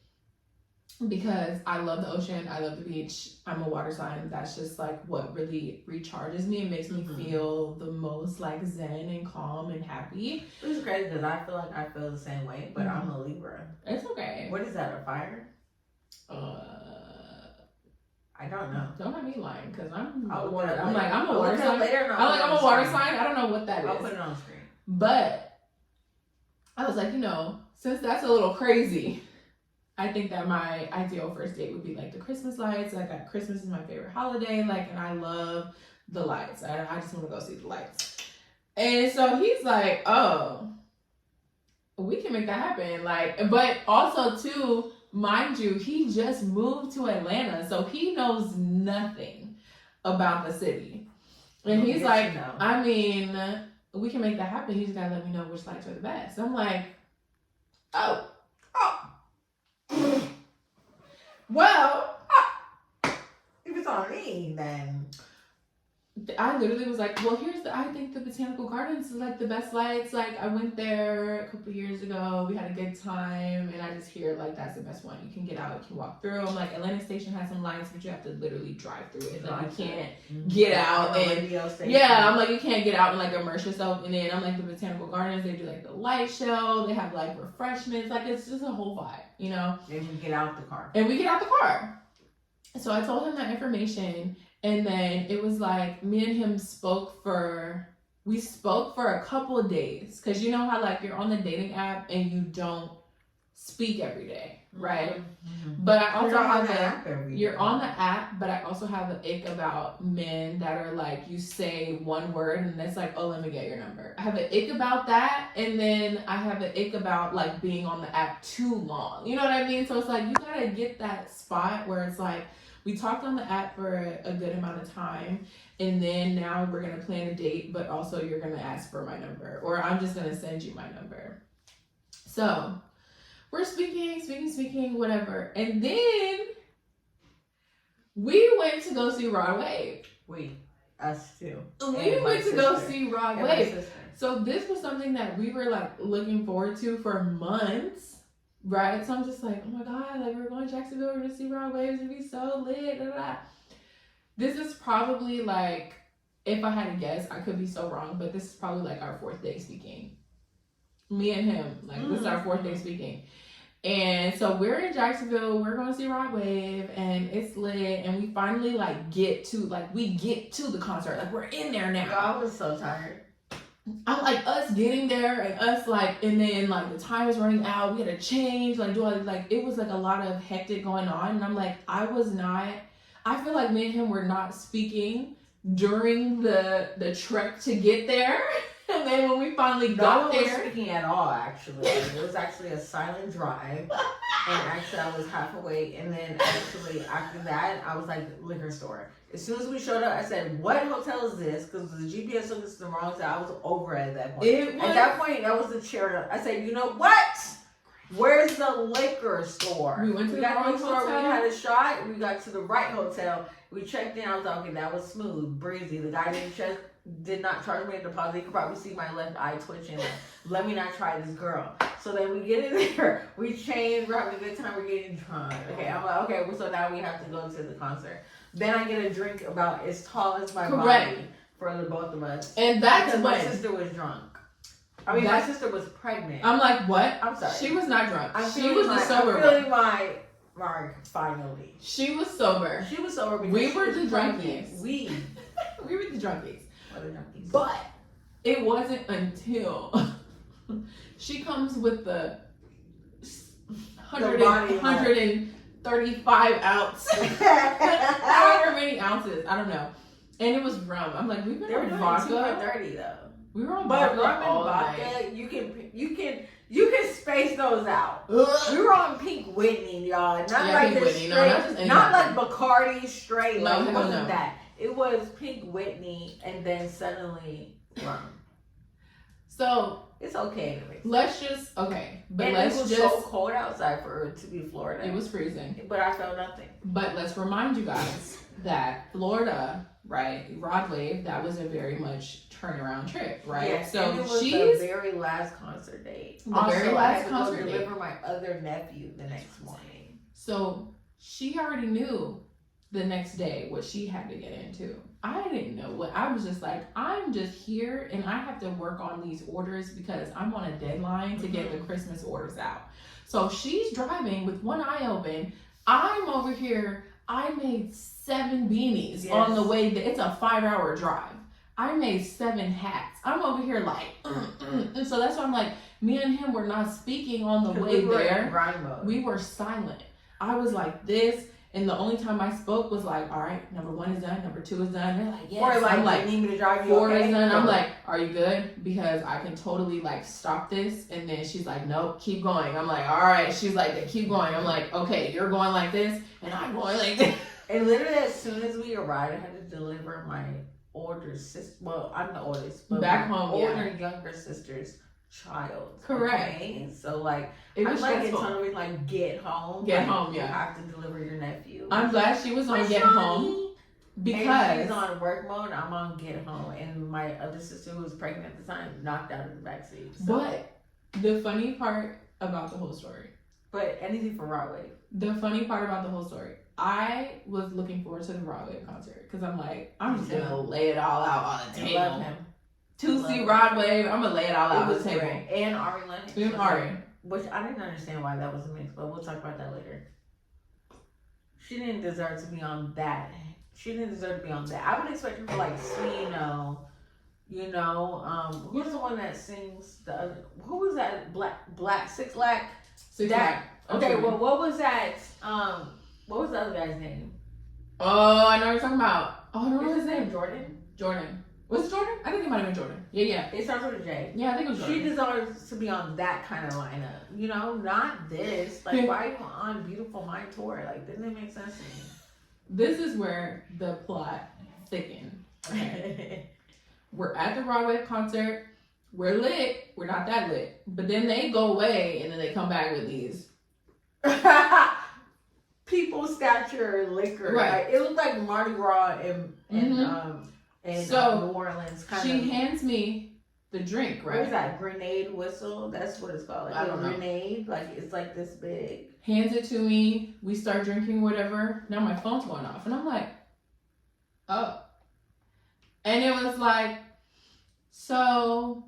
Because I love the ocean, I love the beach. I'm a water sign. That's just like what really recharges me and makes me feel the most like zen and calm and happy. It's crazy because I feel like I feel the same way, but I'm a Libra. It's okay. What is that? A fire? I don't know. Don't have me lying because I'm a water. I'm like I'm a water sign. I'm a water sign. I don't know what that is. I'll put it on screen. But I was like, you know, since that's a little crazy. I think that my ideal first date would be like the Christmas lights. Like Christmas is my favorite holiday. Like, and I love the lights. I just want to go see the lights. And so he's like, oh, we can make that happen. Like, but also too, mind you, he just moved to Atlanta. So he knows nothing about the city. And he's like, I mean, we can make that happen. You just gotta let me know which lights are the best. I'm like, oh. Well, if it's on me, then I literally was like, well, I think the Botanical Gardens is like the best lights. Like I went there a couple years ago. We had a good time. And I just hear like, that's the best one. You can get out, you can walk through. I'm like, Atlantic Station has some lights, but you have to literally drive through it. Like you can't get out and yeah, I'm like, you can't get out and like immerse yourself. And then I'm like, the Botanical Gardens, they do like the light show. They have like refreshments. Like it's just a whole vibe, you know? And we get out the car. So I told him that information. And then it was like me and him spoke for a couple of days. Cause you know how like you're on the dating app and you don't speak every day, right? Mm-hmm. But I also you're on the app, but I also have an ick about men that are like, you say one word and it's like, oh, let me get your number. I have an ick about that. And then I have an ick about like being on the app too long. You know what I mean? So it's like, you gotta get that spot where it's like, we talked on the app for a good amount of time, and then now we're going to plan a date, but also you're going to ask for my number, or I'm just going to send you my number. So we're speaking, whatever. And then we went to go see Rod Wave. Us too. We went to go see Rod And my Wave. sister. So this was something that we were like looking forward to for months, right? So I'm just like, oh my god, like we're going to Jacksonville, we're gonna see Rod Wave, it's gonna be so lit. Da, da, da. This is probably like, if I had to guess, I could be so wrong, but this is probably like our 4th day speaking. Me and him, like this is our 4th day speaking. And so we're in Jacksonville, we're going to see Rod Wave, and it's lit, and we finally like get to the concert, like we're in there now. I was so tired. I'm like, us getting there and us like, and then like the time is running out, we had to change, like do all, like it was like a lot of hectic going on, and I'm like, I feel like me and him were not speaking during the trek to get there. And then when we finally got there, no one was speaking at all. Actually, it was actually a silent drive, and actually I was half awake. And then actually after that, I was like liquor store. As soon as we showed up, I said, "What hotel is this?" Because the GPS took us to the wrong side. I was over at that point. At that point, that was the chair. I said, "You know what? Where's the liquor store?" We went to the wrong hotel. We had a shot. We got to the right hotel. We checked in. I was like, okay, that was smooth, breezy. The guy did not charge me a deposit. You could probably see my left eye twitching. Let me not try this girl. So then we get in there. We change. We're having a good time. We're getting drunk. Okay, I'm like, okay, so now we have to go to the concert. Then I get a drink about as tall as my body for the both of us. And that's because when my sister was drunk. I mean, my sister was pregnant. I'm like, what? I'm sorry. She was not drunk. She was the sober one. I'm feeling my mark finally. She was sober. She was sober because we were the drunkies. We were the drunkies. drunkies. But it wasn't until she comes with the 135 ounce, however many ounces, I don't know. And it was rum. I'm like, we've been on vodka. 30 though. We were on but vodka rum and all vodka, night. you can space those out. We were on Pink Whitney, y'all. Not like Pink the Whitney. straight, not like Bacardi straight. No, Like, it wasn't no. that. It was Pink Whitney, and then suddenly rum. So it's okay. Let's just but and let's it was just. so cold outside for it to be Florida. It was freezing, but I felt nothing. But let's remind you guys that Florida, right? Rod Wave, that was a very much turnaround trip, right? Yes, so and it was she's the very last concert date. The very last I had to concert go date. deliver my other nephew the next morning. So she already knew the next day what she had to get into. I didn't know what. I was just like, I'm just here and I have to work on these orders because I'm on a deadline to get the Christmas orders out. So she's driving with one eye open. I'm over here. I made 7 beanies on the way. It's a 5-hour drive. I made 7 hats. I'm over here like, and so that's why I'm like, me and him were not speaking on the way there. We were silent. I was like this, and the only time I spoke was like, all right, number 1 is done, number 2 is done. They're like, yes. Or like, I'm like, you need me to drive you? 4 Okay? is done. I'm like, are you good? Because I can totally like stop this. And then she's like, nope, keep going. I'm like, all right. She's like, keep going. I'm like, okay, you're going like this, and I'm going like this. And literally, as soon as we arrived, I had to deliver my older sister. Well, I'm the oldest, but back my home, older younger sister's child. Correct. Okay? So like, It was I'm like stressful. telling like get home. Get like, home, you yeah. have to deliver your nephew. I'm glad she was on Get Home because and she's on work mode. I'm on Get Home, and my other sister who was pregnant at the time knocked out of the backseat. So. But the funny part about the whole story. But anything for Rod Wave. The funny part about the whole story. I was looking forward to the Rod Wave concert because I'm like, I'm just gonna lay it all out on the table. I love him. To see Rod Wave, I'm gonna lay it all out on the table. Great. And Ari Lennox. And Ari. Which I didn't understand why that was a mix, but we'll talk about that later. She didn't deserve to be on that. She didn't deserve to be on that. I would expect her for like Sweno. Who's the one that sings the other? Who was that? Black Six Lack. Okay, well, what was that? What was the other guy's name? Oh, I know what you're talking about. Oh, I don't know his name. Jordan. Was it Jordan? I think it might have been Jordan. Yeah. It starts with a J. Yeah, I think it was Jordan. She deserves to be on that kind of lineup. Not this. Like, why are you on Beautiful Mind Tour? Like, doesn't it make sense to me? This is where the plot thickened. Okay. We're at the Rod Wave concert. we're lit. We're not that lit. But then they go away and then they come back with these. People stature liquor. Right. Like, it looked like Mardi Gras in So, New Orleans. She hands me the drink, right? What is that? Grenade whistle? That's what it's called. Like I don't know. Grenade. Like, it's like this big. Hands it to me. We start drinking whatever. Now my phone's going off. And I'm like, oh. And it was like, so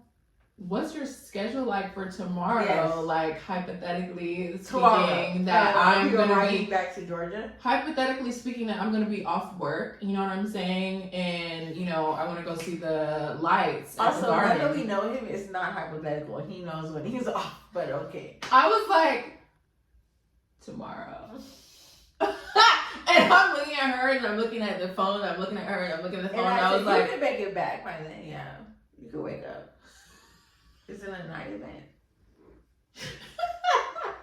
what's your schedule like for tomorrow? Yes. Like, hypothetically speaking, Tomorrow. that I'm you going to riding be back to Georgia. hypothetically speaking, that I'm going to be off work. You know what I'm saying? And, you know, I want to go see the lights at the Also, now that garden. we know him, it's not hypothetical. He knows when he's off, but okay. I was like, tomorrow. And I'm looking at her and I'm looking at the phone. I'm looking at her and I'm looking at the phone. And I was said, like, you can make it back by then. Yeah, you can wake up. It's in a night event.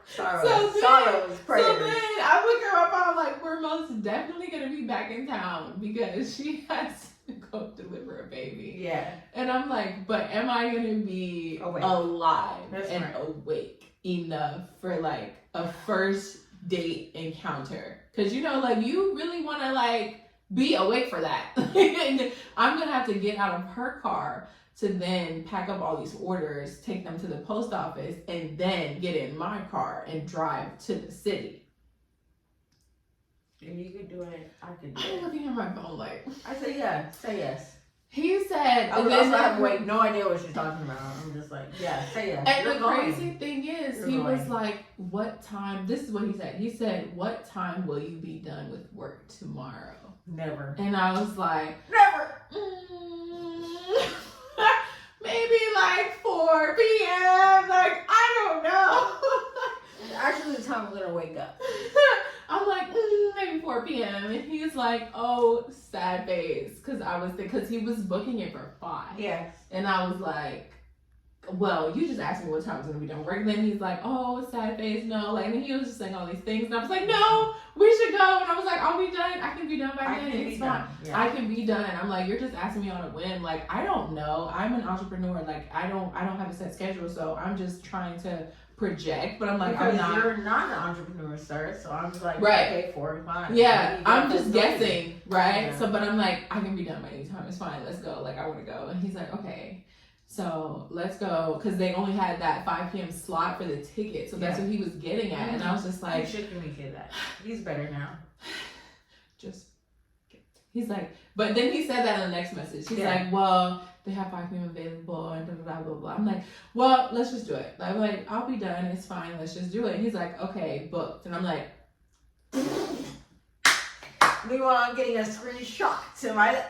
Sorrows, So sorrows, prayers. then I look her up. I'm like, we're most definitely gonna be back in town because she has to go deliver a baby. Yeah. And I'm like, but am I gonna be Awake. alive That's and right. awake enough for like a first date encounter? Because you know, like, you really want to like be awake for that. And I'm gonna have to get out of her car to then pack up all these orders, take them to the post office, and then get in my car and drive to the city. If you could do it, I could do I'm it. looking at my phone like, I say yeah, say yes. he said, I would and then also have wait, no idea what she's talking about. I'm just like, yeah, say yes. and You're the going. crazy thing is, You're he was going. like, what time, this is what he said. He said, what time will you be done with work tomorrow? Never. And I was like, Never. maybe like 4 p.m. Like, I don't know. Actually, the time I'm gonna wake up. I'm like, maybe 4 p.m. And he's like, oh, sad face. Because he was booking it for 5. Yes. And I was like, well, you just asked me what time it's going to be done work. And then he's like, oh, sad face, no. Like, and he was just saying all these things. And I was like, no, we should go. And I was like, I'll be done. I can be done by then. It's fine. Yeah. I can be done. I'm like, you're just asking me on a whim. Like, I don't know. I'm an entrepreneur. Like, I don't have a set schedule. So I'm just trying to project. But I'm like, because I'm not. you're not an entrepreneur, sir. So I'm just like, Right. okay, 4 and 5. Yeah, I'm just guessing, right? Yeah. So, but I'm like, I can be done by any time. It's fine. Let's go. Like, I want to go. And he's like, okay. So let's go, because they only had that 5 p.m. slot for the ticket, so that's what he was getting at, and I was just like, you should communicate that. He's better now. just. He's like, but then he said that in the next message. He's like, well, they have 5 p.m. available, and blah blah blah blah. I'm like, well, let's just do it. I'm like, I'll be done. It's fine. Let's just do it. And he's like, okay, booked, and I'm like. Meanwhile, I'm getting a screenshot to my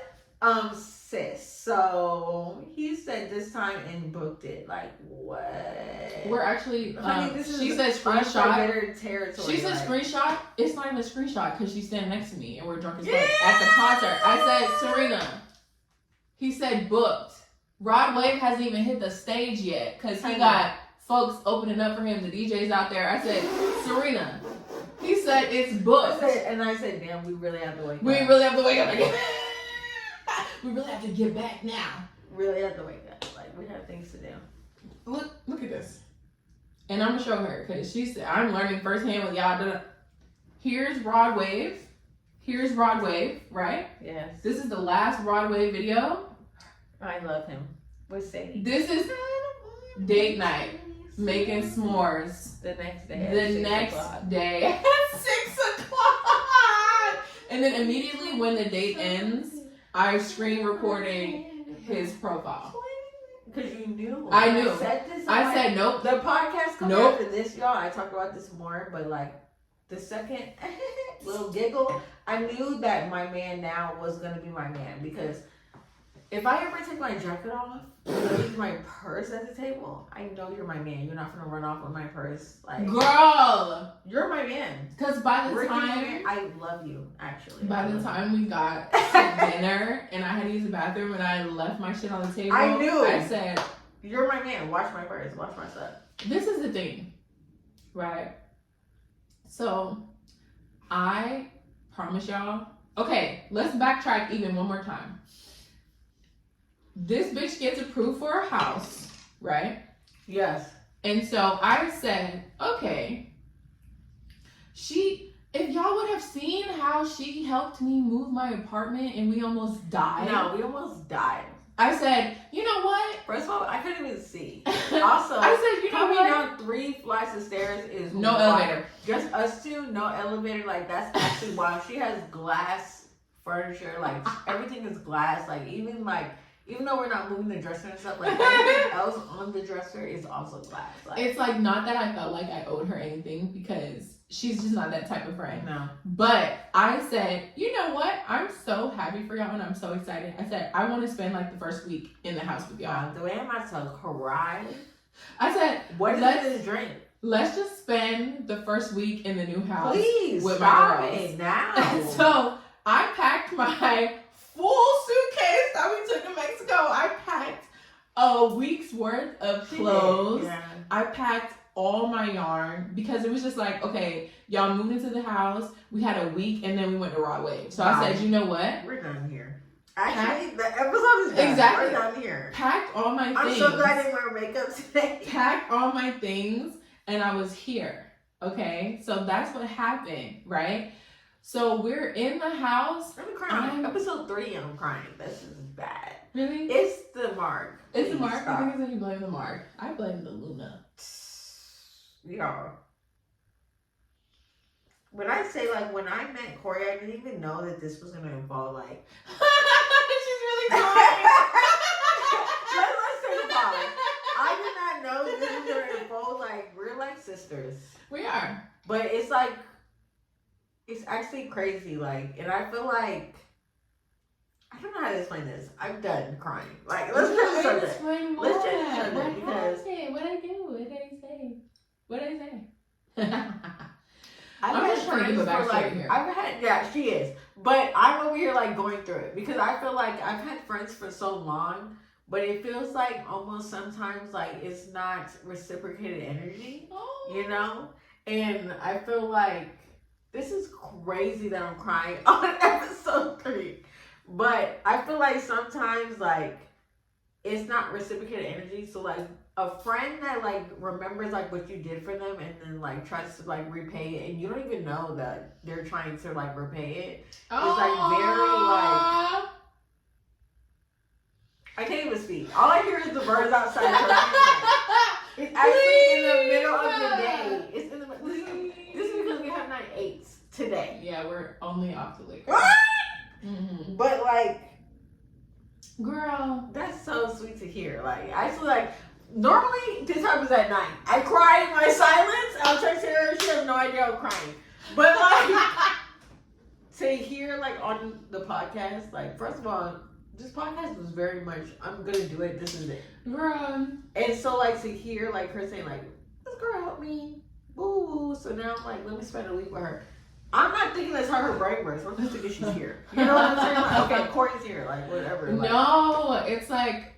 sis. So he said this time and booked it. Like what? We're actually. Honey, this she is said screenshot. unforgettable territory. She said like, screenshot. It's not even a screenshot because she's standing next to me and we're drunk as fuck at the concert. I said Serena. He said booked. Rod Wave hasn't even hit the stage yet because he got folks opening up for him. The DJs out there. I said Serena. He said it's booked. I said, damn, we really have to wake up. We really have to wake up again. We really have to get back now. Really have to wake up. Like, we have things to do. Look at this. And I'm gonna show her because she said I'm learning firsthand with y'all. Here's Rod Wave. Here's Rod Wave, right? Yes. This is the last Rod Wave video. I love him. With Sadie. This is date night, making s'mores. The next day. The next day at 6 o'clock. And then immediately when the date ends, I screen recording his profile. Because you knew. I knew. I said nope. The podcast coming Nope. after this, y'all. I talk about this more, but like the second little giggle, I knew that my man now was gonna be my man because if I ever take my jacket off and leave my purse at the table, I know you're my man. You're not gonna run off with my purse. Like, Girl, you're my man. because by the We're time together. I love you. Actually, by the time we got to dinner and I had to use the bathroom and I left my shit on the table, I knew. I said, you're my man. Watch my purse. Watch my stuff. this is the thing, right? So, I promise y'all. Okay, let's backtrack even one more time. This bitch gets approved for a house. right? Yes. And so I said, okay, if y'all would have seen how she helped me move my apartment and we almost died. No, we almost died. I said, you know what? First of all, I couldn't even see. Also, I said, you know coming what? down 3 flights of stairs is No wild. elevator. Just us two, no elevator. Like, that's actually wild. She has glass furniture. Like, everything is glass. Like, even though we're not moving the dresser and stuff, like, everything else on the dresser is also glass. Like, It's like, not that I felt like I owed her anything, because she's just not that type of friend. no. But I said, you know what? I'm so happy for y'all and I'm so excited. I said, I want to spend like the first week in the house with y'all. The way I'm about to cry. I said, What is this drink? let's just spend the first week in the new house. Please with stop my girls. it now. So I packed my full suitcase that we took to Mexico. I packed a week's worth of clothes. Yeah. I packed all my yarn because it was just like, okay, y'all moved into the house. We had a week and then we went to Raw Wave. So I said, you know what? We're done here. Actually, the episode is done. Exactly. We're done here. Packed all my things. I'm so glad I didn't wear makeup today. Packed all my things and I was here. Okay, so that's what happened, right? So we're in the house. I'm crying. Episode 3, I'm crying. This is bad. Really? It's the mark. It's the Please mark. stop. I think it's when you blame the mark. I blame the Luna. Y'all. When I say, like, when I met Corey, I didn't even know that this was going to involve, like... She's really crying. Let's take a pause. I did not know that this was going to involve, like, we're like sisters. We are. But it's like, it's actually crazy, like, and I feel like, I don't know how to explain this. I'm done crying. Like, let's just start it. Let's just start it because... What I do? What did I say? What did I say? I've I'm had just trying to give a friends for, backstory like, here. I've had, yeah, she is. But I'm over here, like, going through it because I feel like I've had friends for so long, but it feels like almost sometimes, like, it's not reciprocated energy, you know? And I feel like this is crazy that I'm crying on episode 3. But I feel like sometimes, like, it's not reciprocated energy. So, like, a friend that, like, remembers, like, what you did for them and then, like, tries to, like, repay it. And you don't even know that they're trying to, like, repay it. It's, like, very, like... I can't even speak. All I hear is the birds outside. It's actually in the middle of the day. It's in the this is because we have 9/8 today. Yeah, we're only off the liquor. Mm-hmm. But, like, girl, that's so sweet to hear. Like, I feel like normally this happens at night. I cry in my silence. I'll text her. She has no idea I'm crying. But, like, to hear, like, on the podcast, like, first of all, this podcast was very much, I'm gonna do it. This is it. girl. And so, like, to hear, like, her saying, like, this girl helped me. Boo. So now I'm like, let me spend a week with her. I'm not thinking that's how her brain works. I'm just thinking she's here. You know what I'm saying? Like, okay, Corey's here. Like, whatever. Like, No, it's like,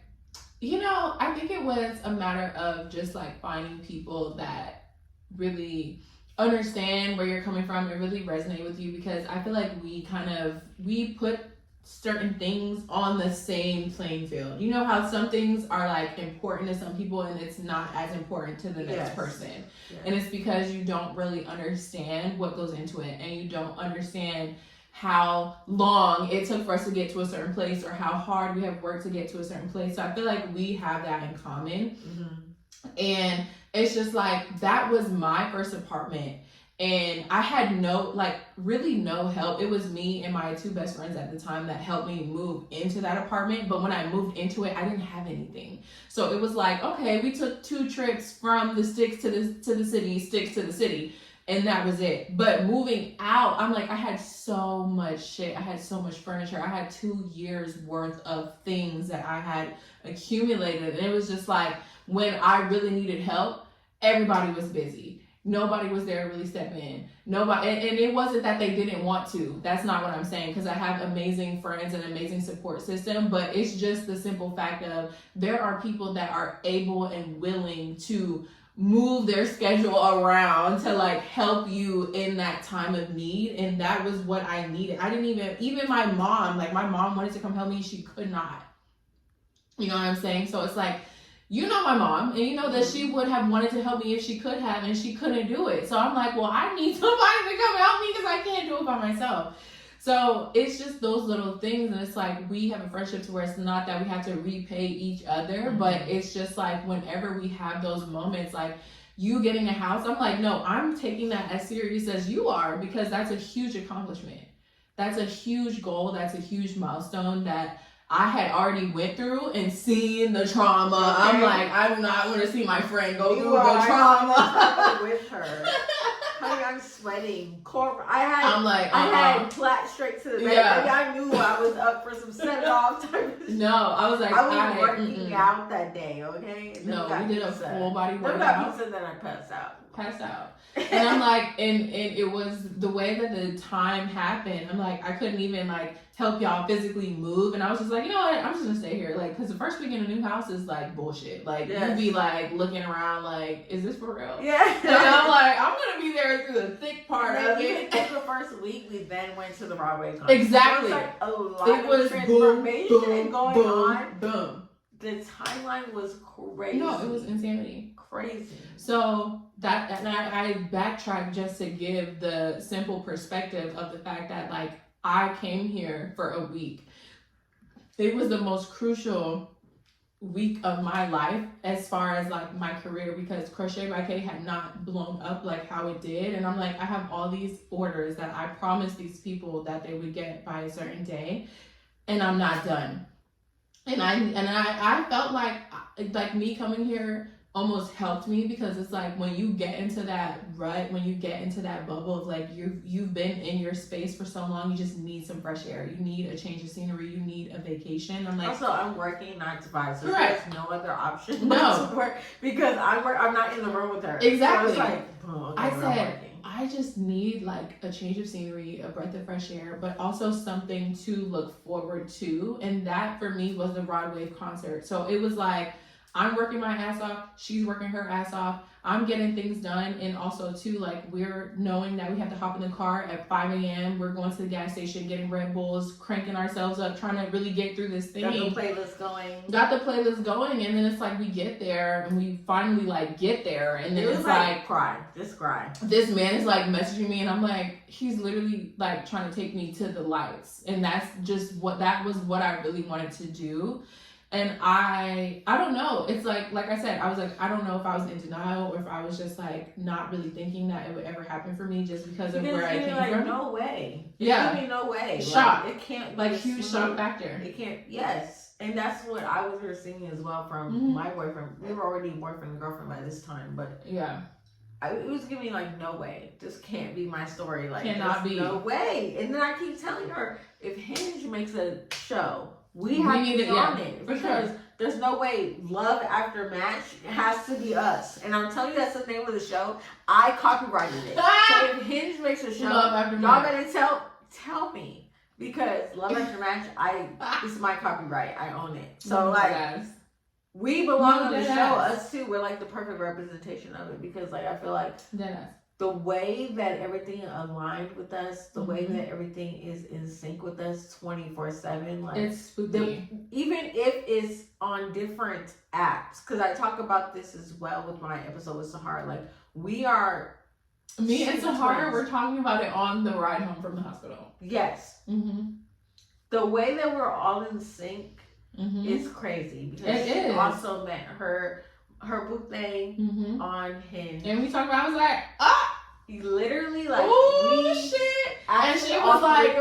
you know, I think it was a matter of just like finding people that really understand where you're coming from and really resonate with you, because I feel like we put certain things on the same playing field. You know how some things are like important to some people and it's not as important to the next person. Yes. And it's because you don't really understand what goes into it, and you don't understand how long it took for us to get to a certain place or how hard we have worked to get to a certain place. So I feel like we have that in common. Mm-hmm. And it's just like, that was my first apartment. And I had really no help. It was me and my 2 best friends at the time that helped me move into that apartment. But when I moved into it, I didn't have anything. So it was like, okay, we took 2 trips from the sticks to the city, and that was it. But moving out, I'm like, I had so much shit. I had so much furniture. I had 2 years worth of things that I had accumulated. And it was just like, when I really needed help, everybody was busy. Nobody was there to really step in. Nobody, and it wasn't that they didn't want to. That's not what I'm saying, because I have amazing friends and amazing support system. But it's just the simple fact of, there are people that are able and willing to move their schedule around to like help you in that time of need. And that was what I needed. I didn't even my mom wanted to come help me. She could not. You know what I'm saying? So it's like, you know my mom, and you know that she would have wanted to help me if she could have, and she couldn't do it. So I'm like, well, I need somebody to come help me because I can't do it by myself. So it's just those little things, and it's like we have a friendship to where it's not that we have to repay each other, but it's just like whenever we have those moments, like you getting a house, I'm like, no, I'm taking that as serious as you are, because that's a huge accomplishment. That's a huge goal. That's a huge milestone that I had already went through and seen the trauma. Okay. I'm like, I do not want to see my friend go through the trauma with her. Honey, I'm sweating. I I'm had flat straight to the back. Yeah. I knew I was up for some set off type of No, I was like, I was working out that day, okay? No, we did a full body workout. Then pizza, then I passed out. And I'm like, and it was the way that the time happened. I'm like, I couldn't even like help y'all physically move. And I was just like, you know what? I'm just gonna stay here. Like, cause the first week in a new house is like bullshit. Like, you be like looking around like, is this for real? Yeah. And I'm like, I'm gonna be there through the thick part of it. The first week, we then went to the Broadway concert. Exactly. So it was like a lot of transformation going on. Boom. The timeline was crazy. No, it was insanity. Crazy. So and I backtrack just to give the simple perspective of the fact that like I came here for a week. It was the most crucial week of my life as far as like my career, because Crochet by K had not blown up like how it did. And I'm like, I have all these orders that I promised these people that they would get by a certain day, and I'm not done. And I felt like me coming here almost helped me, because it's like when you get into that rut, when you get into that bubble of like you've been in your space for so long, you just need some fresh air. You need a change of scenery. You need a vacation. I'm like, also I'm working 9 to 5, so correct. There's no other option but to work, because I'm not in the room with her. Exactly. So it's like, I said I just need like a change of scenery, a breath of fresh air, but also something to look forward to. And that for me was the Rod Wave concert. So it was like, I'm working my ass off, she's working her ass off, I'm getting things done. And also too, like, we're knowing that we have to hop in the car at 5 a.m. We're going to the gas station, getting Red Bulls, cranking ourselves up, trying to really get through this thing. Got the playlist going. And then it's like we get there and we finally like get there, and then it's like cry. This man is like messaging me, and I'm like, he's literally like trying to take me to the lights. And that was what I really wanted to do. And I don't know. It's like I said, I was like, I don't know if I was in denial or if I was just like not really thinking that it would ever happen for me just because of where I came from. No way. Yeah. No way. Shock. Like, it can't. Like huge shock factor. It can't. Yes. And that's what I was receiving as well from my boyfriend. We were already boyfriend and girlfriend by this time, but yeah. It was giving me like, no way. This can't be my story. Like, cannot be. No way. And then I keep telling her, if Hinge makes a show, we have to be on it, because there's no way Love After Match has to be us. And I'm telling you, that's the name of the show. I copyrighted it. So if Hinge makes a show, y'all better tell me, because Love After Match, this is my copyright. I own it. So we belong on the show. Us too. We're like the perfect representation of it, because like I feel like the way that everything aligned with us, the way that everything is in sync with us 24/7, like it's spooky. Even if it's on different apps, because I talk about this as well with my episode with Sahara. Like, we are, me and Sahara, we're talking about it on the ride home from the hospital. Yes. The way that we're all in sync is crazy, because she also met her Bday on Hinge. And we talked about, I was like, literally, like, shit. And she was like,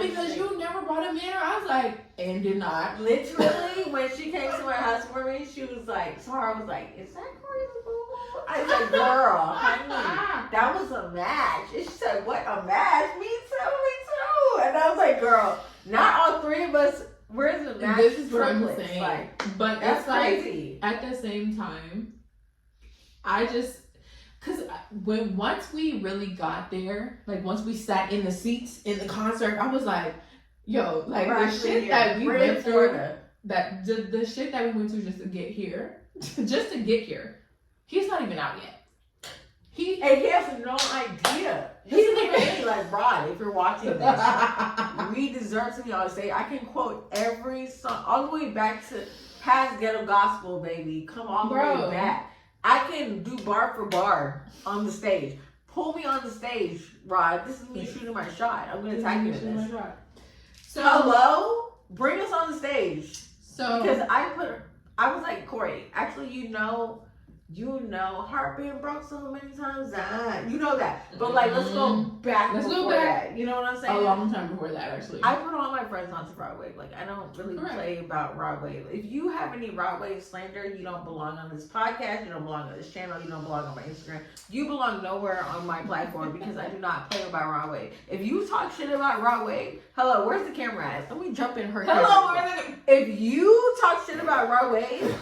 because you never brought him in. I was like, and did not. Literally, when she came to my house for me, she was like, Sahara was like, is that Corey's boo? I was like, girl, honey, that was a match. And she said, what, a match? Me too. And I was like, girl, not all three of us. Where's the match? This is what I'm saying. Like, but that's like, crazy. At the same time, because once we really got there, like once we sat in the seats in the concert, I was like, yo, like the shit that we went through, that the shit that we went through just to get here, he's not even out yet. He has no idea. He's like, Rod, if you're watching this, we deserve to be on stage. I can quote every song all the way back to past ghetto gospel, baby. Come all the way back. I can do bar for bar on the stage. Pull me on the stage, Rod. This is me shooting my shot. I'm gonna tag you in this. So hello, bring us on the stage. So because I was like, Corey, actually, you know, heart being broke so many times. You know that. But like, let's go back. Let's go back. That. You know what I'm saying? A long time before that, actually. I put all my friends onto Broadway. Like, I don't really play about Broadway. If you have any Broadway slander, you don't belong on this podcast. You don't belong on this channel. You don't belong on my Instagram. You belong nowhere on my platform because I do not play about Broadway. If you talk shit about Broadway, hello, where's the camera at? Let me jump in her. Hello, where's if you talk shit about Broadway,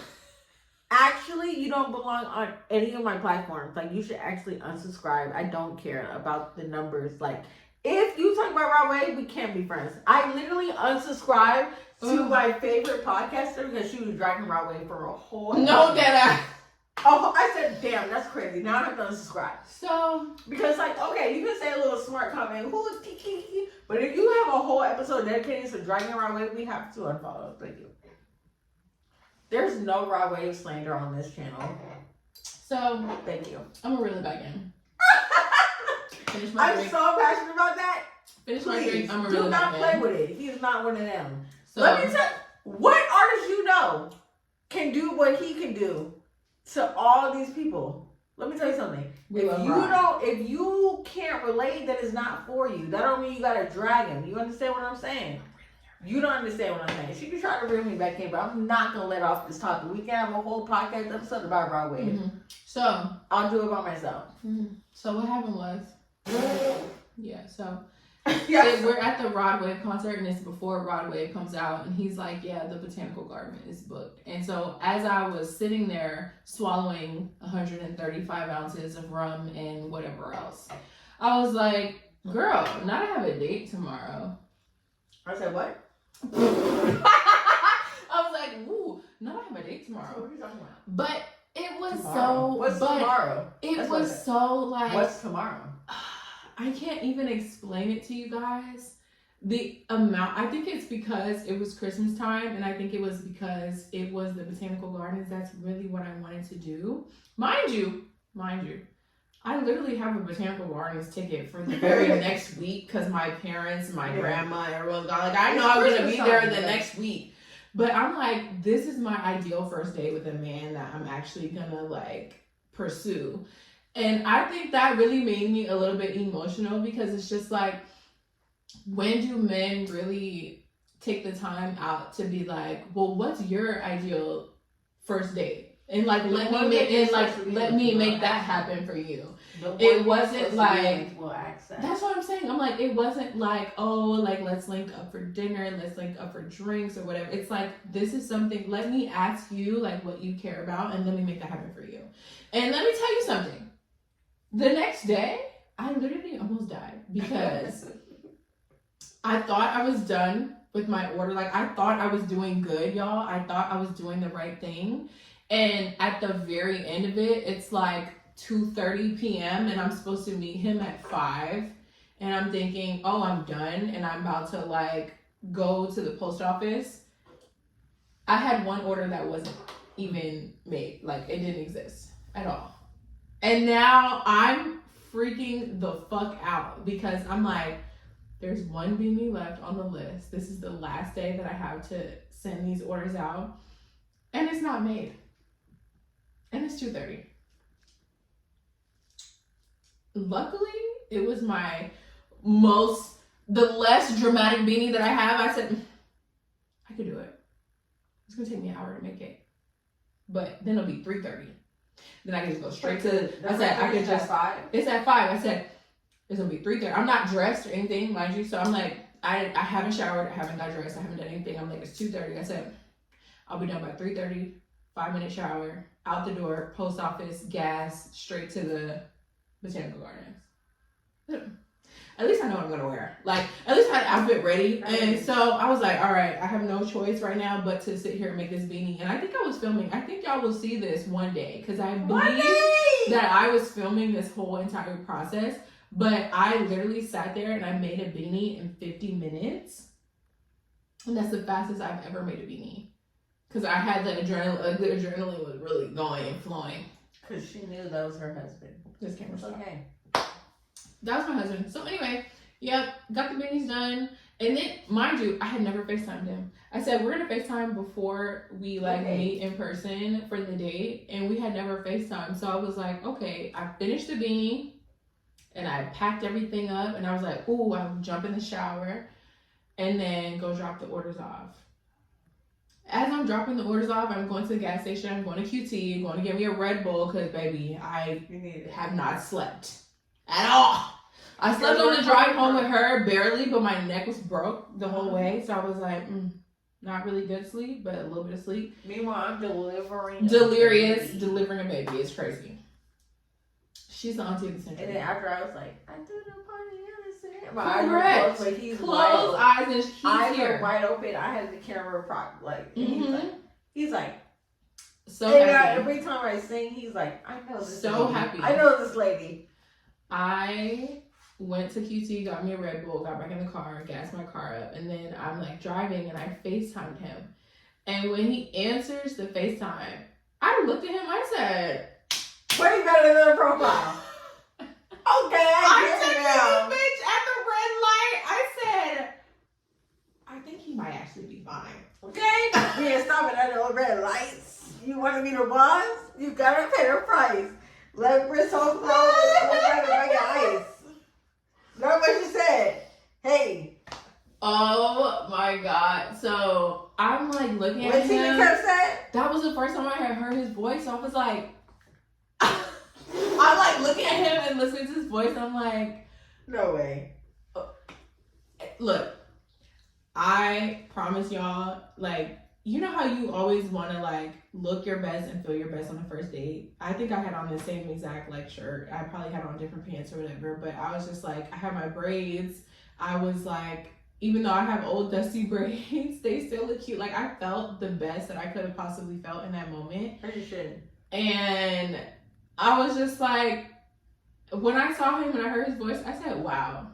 actually, you don't belong on any of my platforms. Like, you should actually unsubscribe. I don't care about the numbers. Like, if you talk about Broadway, we can't be friends. I literally unsubscribed to my favorite podcaster because she was dragging Broadway for a whole episode. No, Oh, I said, damn, that's crazy. Now I have to unsubscribe. So, because like, okay, you can say a little smart comment, but if you have a whole episode dedicated to dragging Broadway, we have to unfollow. Thank you. There's no raw wave slander on this channel. So, thank you. I'm gonna reel it back in. I'm so passionate about that. Finish my drink. I'm gonna reel it back in. Do not play with it. He is not one of them. So, let me tell you, what artist you know can do what he can do to all these people? Let me tell you something. If you can't relate, that is not for you. That don't mean you gotta drag him. You understand what I'm saying? You don't understand what I'm saying. She can try to bring me back in, but I'm not going to let off this topic. We can have a whole podcast episode about Broadway. Mm-hmm. So, I'll do it by myself. Mm-hmm. So, what happened was, we're at the Rod Wave concert, and it's before Rod Wave comes out, and he's like, yeah, the Botanical Garden is booked. And so, as I was sitting there swallowing 135 ounces of rum and whatever else, I was like, girl, now I have a date tomorrow. I said, what? I was like, ooh, no, I have a date tomorrow. What are you talking about? But it was tomorrow. What's tomorrow? It was so like. What's tomorrow? I can't even explain it to you guys. The amount, I think it's because it was Christmas time, and I think it was because it was the Botanical Gardens. That's really what I wanted to do. Mind you, I literally have a Botanical Gardens ticket for the very next week because my parents, my grandma, everyone's gone. Like, I know I'm going to be there the next week. But I'm like, this is my ideal first date with a man that I'm actually going to, like, pursue. And I think that really made me a little bit emotional because it's just like, when do men really take the time out to be like, well, what's your ideal first date? And like, let me make that happen for you. It wasn't like, that's what I'm saying. I'm like, it wasn't like, oh, like, let's link up for dinner, let's link up for drinks or whatever. It's like, this is something, let me ask you like what you care about and let me make that happen for you. And let me tell you something. The next day, I literally almost died because I thought I was done with my order. Like, I thought I was doing good, y'all. I thought I was doing the right thing. And at the very end of it, it's like 2:30 p.m. and I'm supposed to meet him at 5. And I'm thinking, oh, I'm done. And I'm about to like go to the post office. I had one order that wasn't even made. Like, it didn't exist at all. And now I'm freaking the fuck out because I'm like, there's one beanie left on the list. This is the last day that I have to send these orders out. And it's not made. And it's 2:30. Luckily, it was the less dramatic beanie that I have. I said, I could do it. It's gonna take me an hour to make it. But then it'll be 3:30. Then I can just go straight to, I said, I could just, it's at 5. I said, it's gonna be 3:30. I'm not dressed or anything, mind you. So I'm like, I haven't showered, I haven't got dressed, I haven't done anything. I'm like, it's 2:30. I said, I'll be done by 3:30, 5-minute shower, out the door, post office, gas, straight to the Botanical Gardens. At least I know what I'm gonna wear. Like, at least I had the outfit ready. And so I was like, all right, I have no choice right now but to sit here and make this beanie. And I think I was filming. I think y'all will see this one day because I believe that I was filming this whole entire process. But I literally sat there and I made a beanie in 50 minutes. And that's the fastest I've ever made a beanie. Because I had the adrenaline was really going and flowing. Because she knew that was her husband. This camera's It's okay. That was my husband. So anyway, yep, got the minis done. And then, mind you, I had never FaceTimed him. I said, we're going to FaceTime before we, meet in person for the date. And we had never FaceTimed. So I was like, okay, I finished the beanie. And I packed everything up. And I was like, ooh, I'll jump in the shower. And then go drop the orders off. As I'm dropping the orders off, I'm going to the gas station. I'm going to QT. I'm going to get me a Red Bull. Because, baby, I have not slept at all. I slept on the drive home with her barely, but my neck was broke the whole way. So I was like, not really good sleep, but a little bit of sleep. Meanwhile, I'm delivering a baby. It's crazy. She's the auntie of the century. And then after I was like, I threw the party innocent. My Correct. eyes were closed, but he's closed eyes and he's eyes here. are wide open. I had the camera prop, he's like, so and happy. every time I sing, he's like, I know this. So lady. happy. I know this lady. I went to QT, got me a Red Bull, got back in the car, gassed my car up, and then I'm like driving and I FaceTimed him. And when he answers the FaceTime, I looked at him, I said, way better than a profile. Okay, I said get to it now. this bitch at the red light, I said, I think he might actually be fine. Okay? We ain't stopping at no red lights. You want to be the boss? You gotta pay the price. Let Bristol flow. Look like a bag of ice. That's what she said. Hey. Oh my God. So I'm like looking at What him. Tina kept saying? That was the first time I had heard his voice. So I was like, I'm like looking at him and listening to his voice. And I'm like, No way. look, I promise y'all, like, you know how you always want to like look your best and feel your best on the first date? I think I had on the same exact like shirt. I probably had on different pants or whatever, but I was just like, I had my braids. I was like, even though I have old dusty braids, they still look cute. Like I felt the best that I could have possibly felt in that moment. As you should. And I was just like, when I saw him and I heard his voice, I said, wow.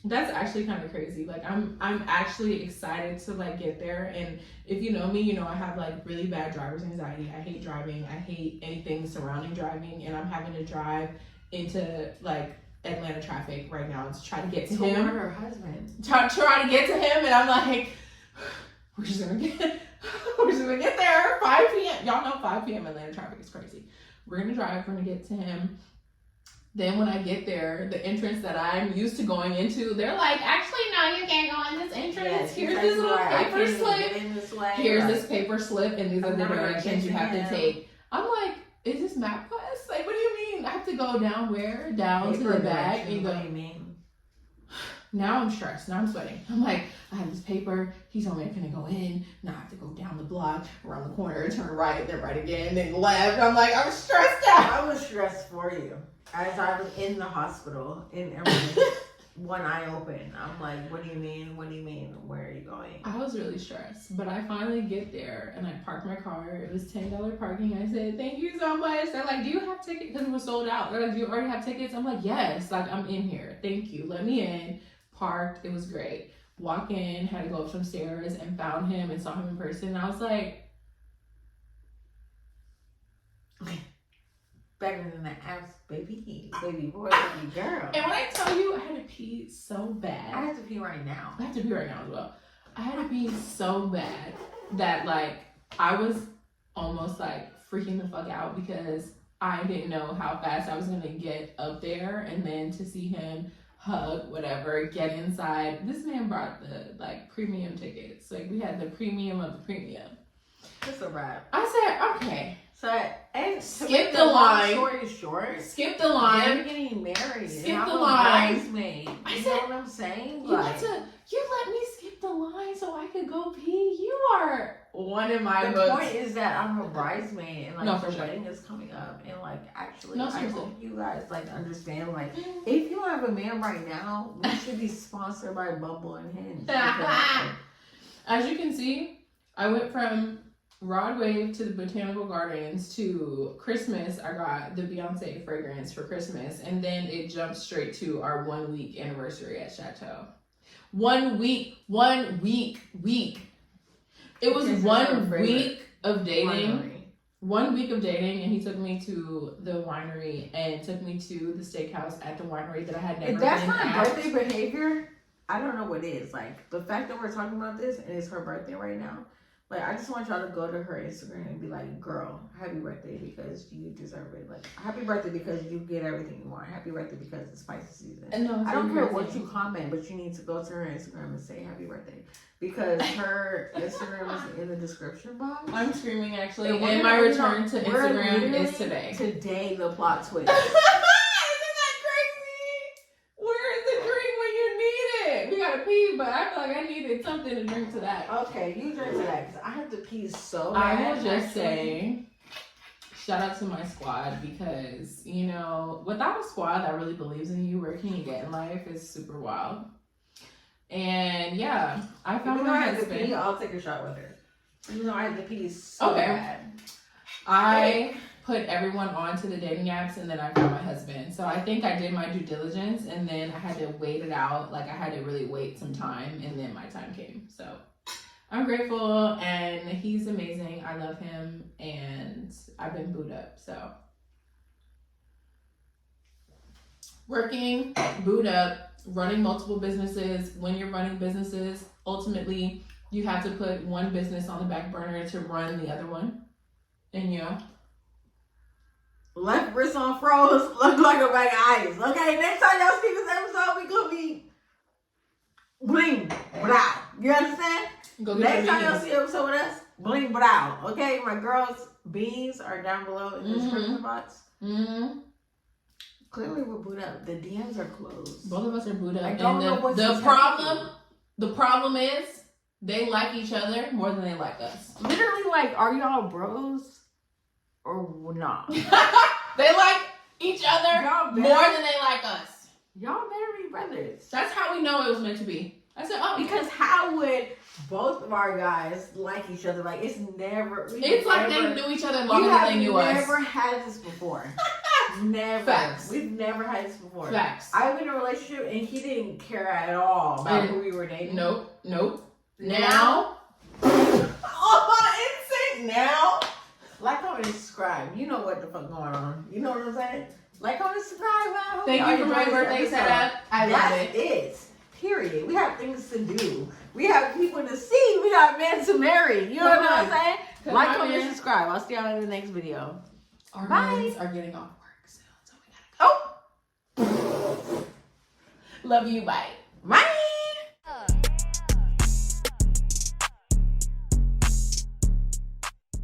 That's actually kind of crazy. Like I'm actually excited to like get there. And if you know me, you know I have like really bad driver's anxiety. I hate driving. I hate anything surrounding driving. And I'm having to drive into like Atlanta traffic right now to try to get to him. Her husband. Try to get to him, and I'm like, we're just gonna get there. 5 p.m. Y'all know 5 p.m. Atlanta traffic is crazy. We're gonna drive. We're gonna get to him. Then when I get there, the entrance that I'm used to going into, they're like, actually, no, you can't go in this entrance. Yes, Here's this little paper slip. Here's right. this paper slip, and these are the directions you have to take. I'm like, is this MapQuest? Like, what do you mean? I have to go down where? Down to the back and go. What do you mean? Now I'm stressed. Now I'm sweating. I'm like, I have this paper. He's only gonna go in. Now I have to go down the block, around the corner, turn right, then right again, then left. I'm like, I'm stressed out. I was stressed for you. As I was in the hospital, and everything, one eye open. I'm like, what do you mean? What do you mean? Where are you going? I was really stressed, but I finally get there and I parked my car. It was $10 parking. I said, thank you so much. They're like, do you have tickets? Because it was sold out. They're like, do you already have tickets? I'm like, yes. Like, I'm in here. Thank you. Let me in. Parked. It was great. Walk in, had to go up some stairs and found him and saw him in person. And I was like, Better than the apps, baby. Baby boy, baby girl. and when I tell you, I had to pee so bad. I have to pee right now. I have to pee right now as well. I had to pee so bad that like I was almost like freaking the fuck out because I didn't know how fast I was gonna get up there, and then to see him hug, whatever, get inside. This man brought the like premium tickets. Like we had the premium of the premium. It's a wrap. I said, okay. So, and Skip the line. Story short. Skip the line. They're getting married. Skip and I'm the a line. bridesmaid. I You said, know what I'm saying? You let me skip the line so I could go pee. You are one of my The books. point is that I'm a bridesmaid and like No, the for sure. wedding is coming up, and like actually No, I seriously. hope you guys like understand, like if you have a man right now, we should be sponsored by Bumble and Hinge. Because, As you can see, I went from Rod Wave to the Botanical Gardens to Christmas. I got the Beyonce fragrance for Christmas, and then it jumped straight to our 1 week anniversary at Chateau. 1 week. It was This is 1 her favorite week of dating. winery. 1 week of dating, and he took me to the winery and took me to the steakhouse at the winery that I had never If that's been not at. birthday behavior, I don't know what is. Like, the fact that we're talking about this and it's her birthday right now, like, I just want y'all to go to her Instagram and be like, girl, happy birthday because you deserve it. Like, happy birthday because you get everything you want. Happy birthday because it's spicy season. And no, I don't care what you comment, but you need to go to her Instagram and say happy birthday. Because her Instagram is in the description box. I'm screaming actually, And and my return to Instagram is today. Today, the plot twist. Isn't that crazy? Where is the drink when you need it? We gotta pee, but I feel like I needed something to drink to that. Okay, you drink to that because I have to pee so I bad. will just say, shout out to my squad because, you know, without a squad that really believes in you, where can you get in life is super wild. And yeah, I found Even though my I have to husband. pee, I'll take a shot with her. Even though I have to pee so bad. I put everyone onto the dating apps and then I found my husband. So I think I did my due diligence and then I had to wait it out. Like I had to really wait some time and then my time came. So I'm grateful and he's amazing. I love him and I've been booed up. So working, booed up, running multiple businesses. When you're running businesses, ultimately you have to put one business on the back burner to run the other one. And yeah. Left wrist on froze, look like a bag of ice. Okay, next time y'all see this episode, we gonna be bling, blah. You understand? Go get Next your time y'all beans. see an episode with us, bling, blah. Okay, my girls' beans are down below in the description box. Mm-hmm. Clearly, we're booed up. The DMs are closed. Both of us are booed up. I don't know what's the happening. problem is they like each other more than they like us. Literally, like, are y'all bros or not? They like each other Y'all better- more than they like us. Y'all better be brothers. That's how we know it was meant to be. I said, oh, Because how would both of our guys like each other? Like, it's never. it's like they knew each other longer than they knew us. We've never had this before. Never. Facts. We've never had this before. Facts. I was in a relationship and he didn't care at all about And- who we were dating. Nope. Now. Oh, insane. Now. Like, comment, and subscribe. You know what the fuck going on. You know what I'm saying? Like, comment, subscribe. I hope Thank y'all you for my enjoyed this birthday episode. setup. I love That's it. it. Period. We have things to do. We have people to see. We got men to marry. You know what I'm saying? Come Like, on, comment, man. and subscribe. I'll see y'all in the next video. Our Bye. men are getting off work soon, so we gotta go. Oh. Love you. Bye. Bye.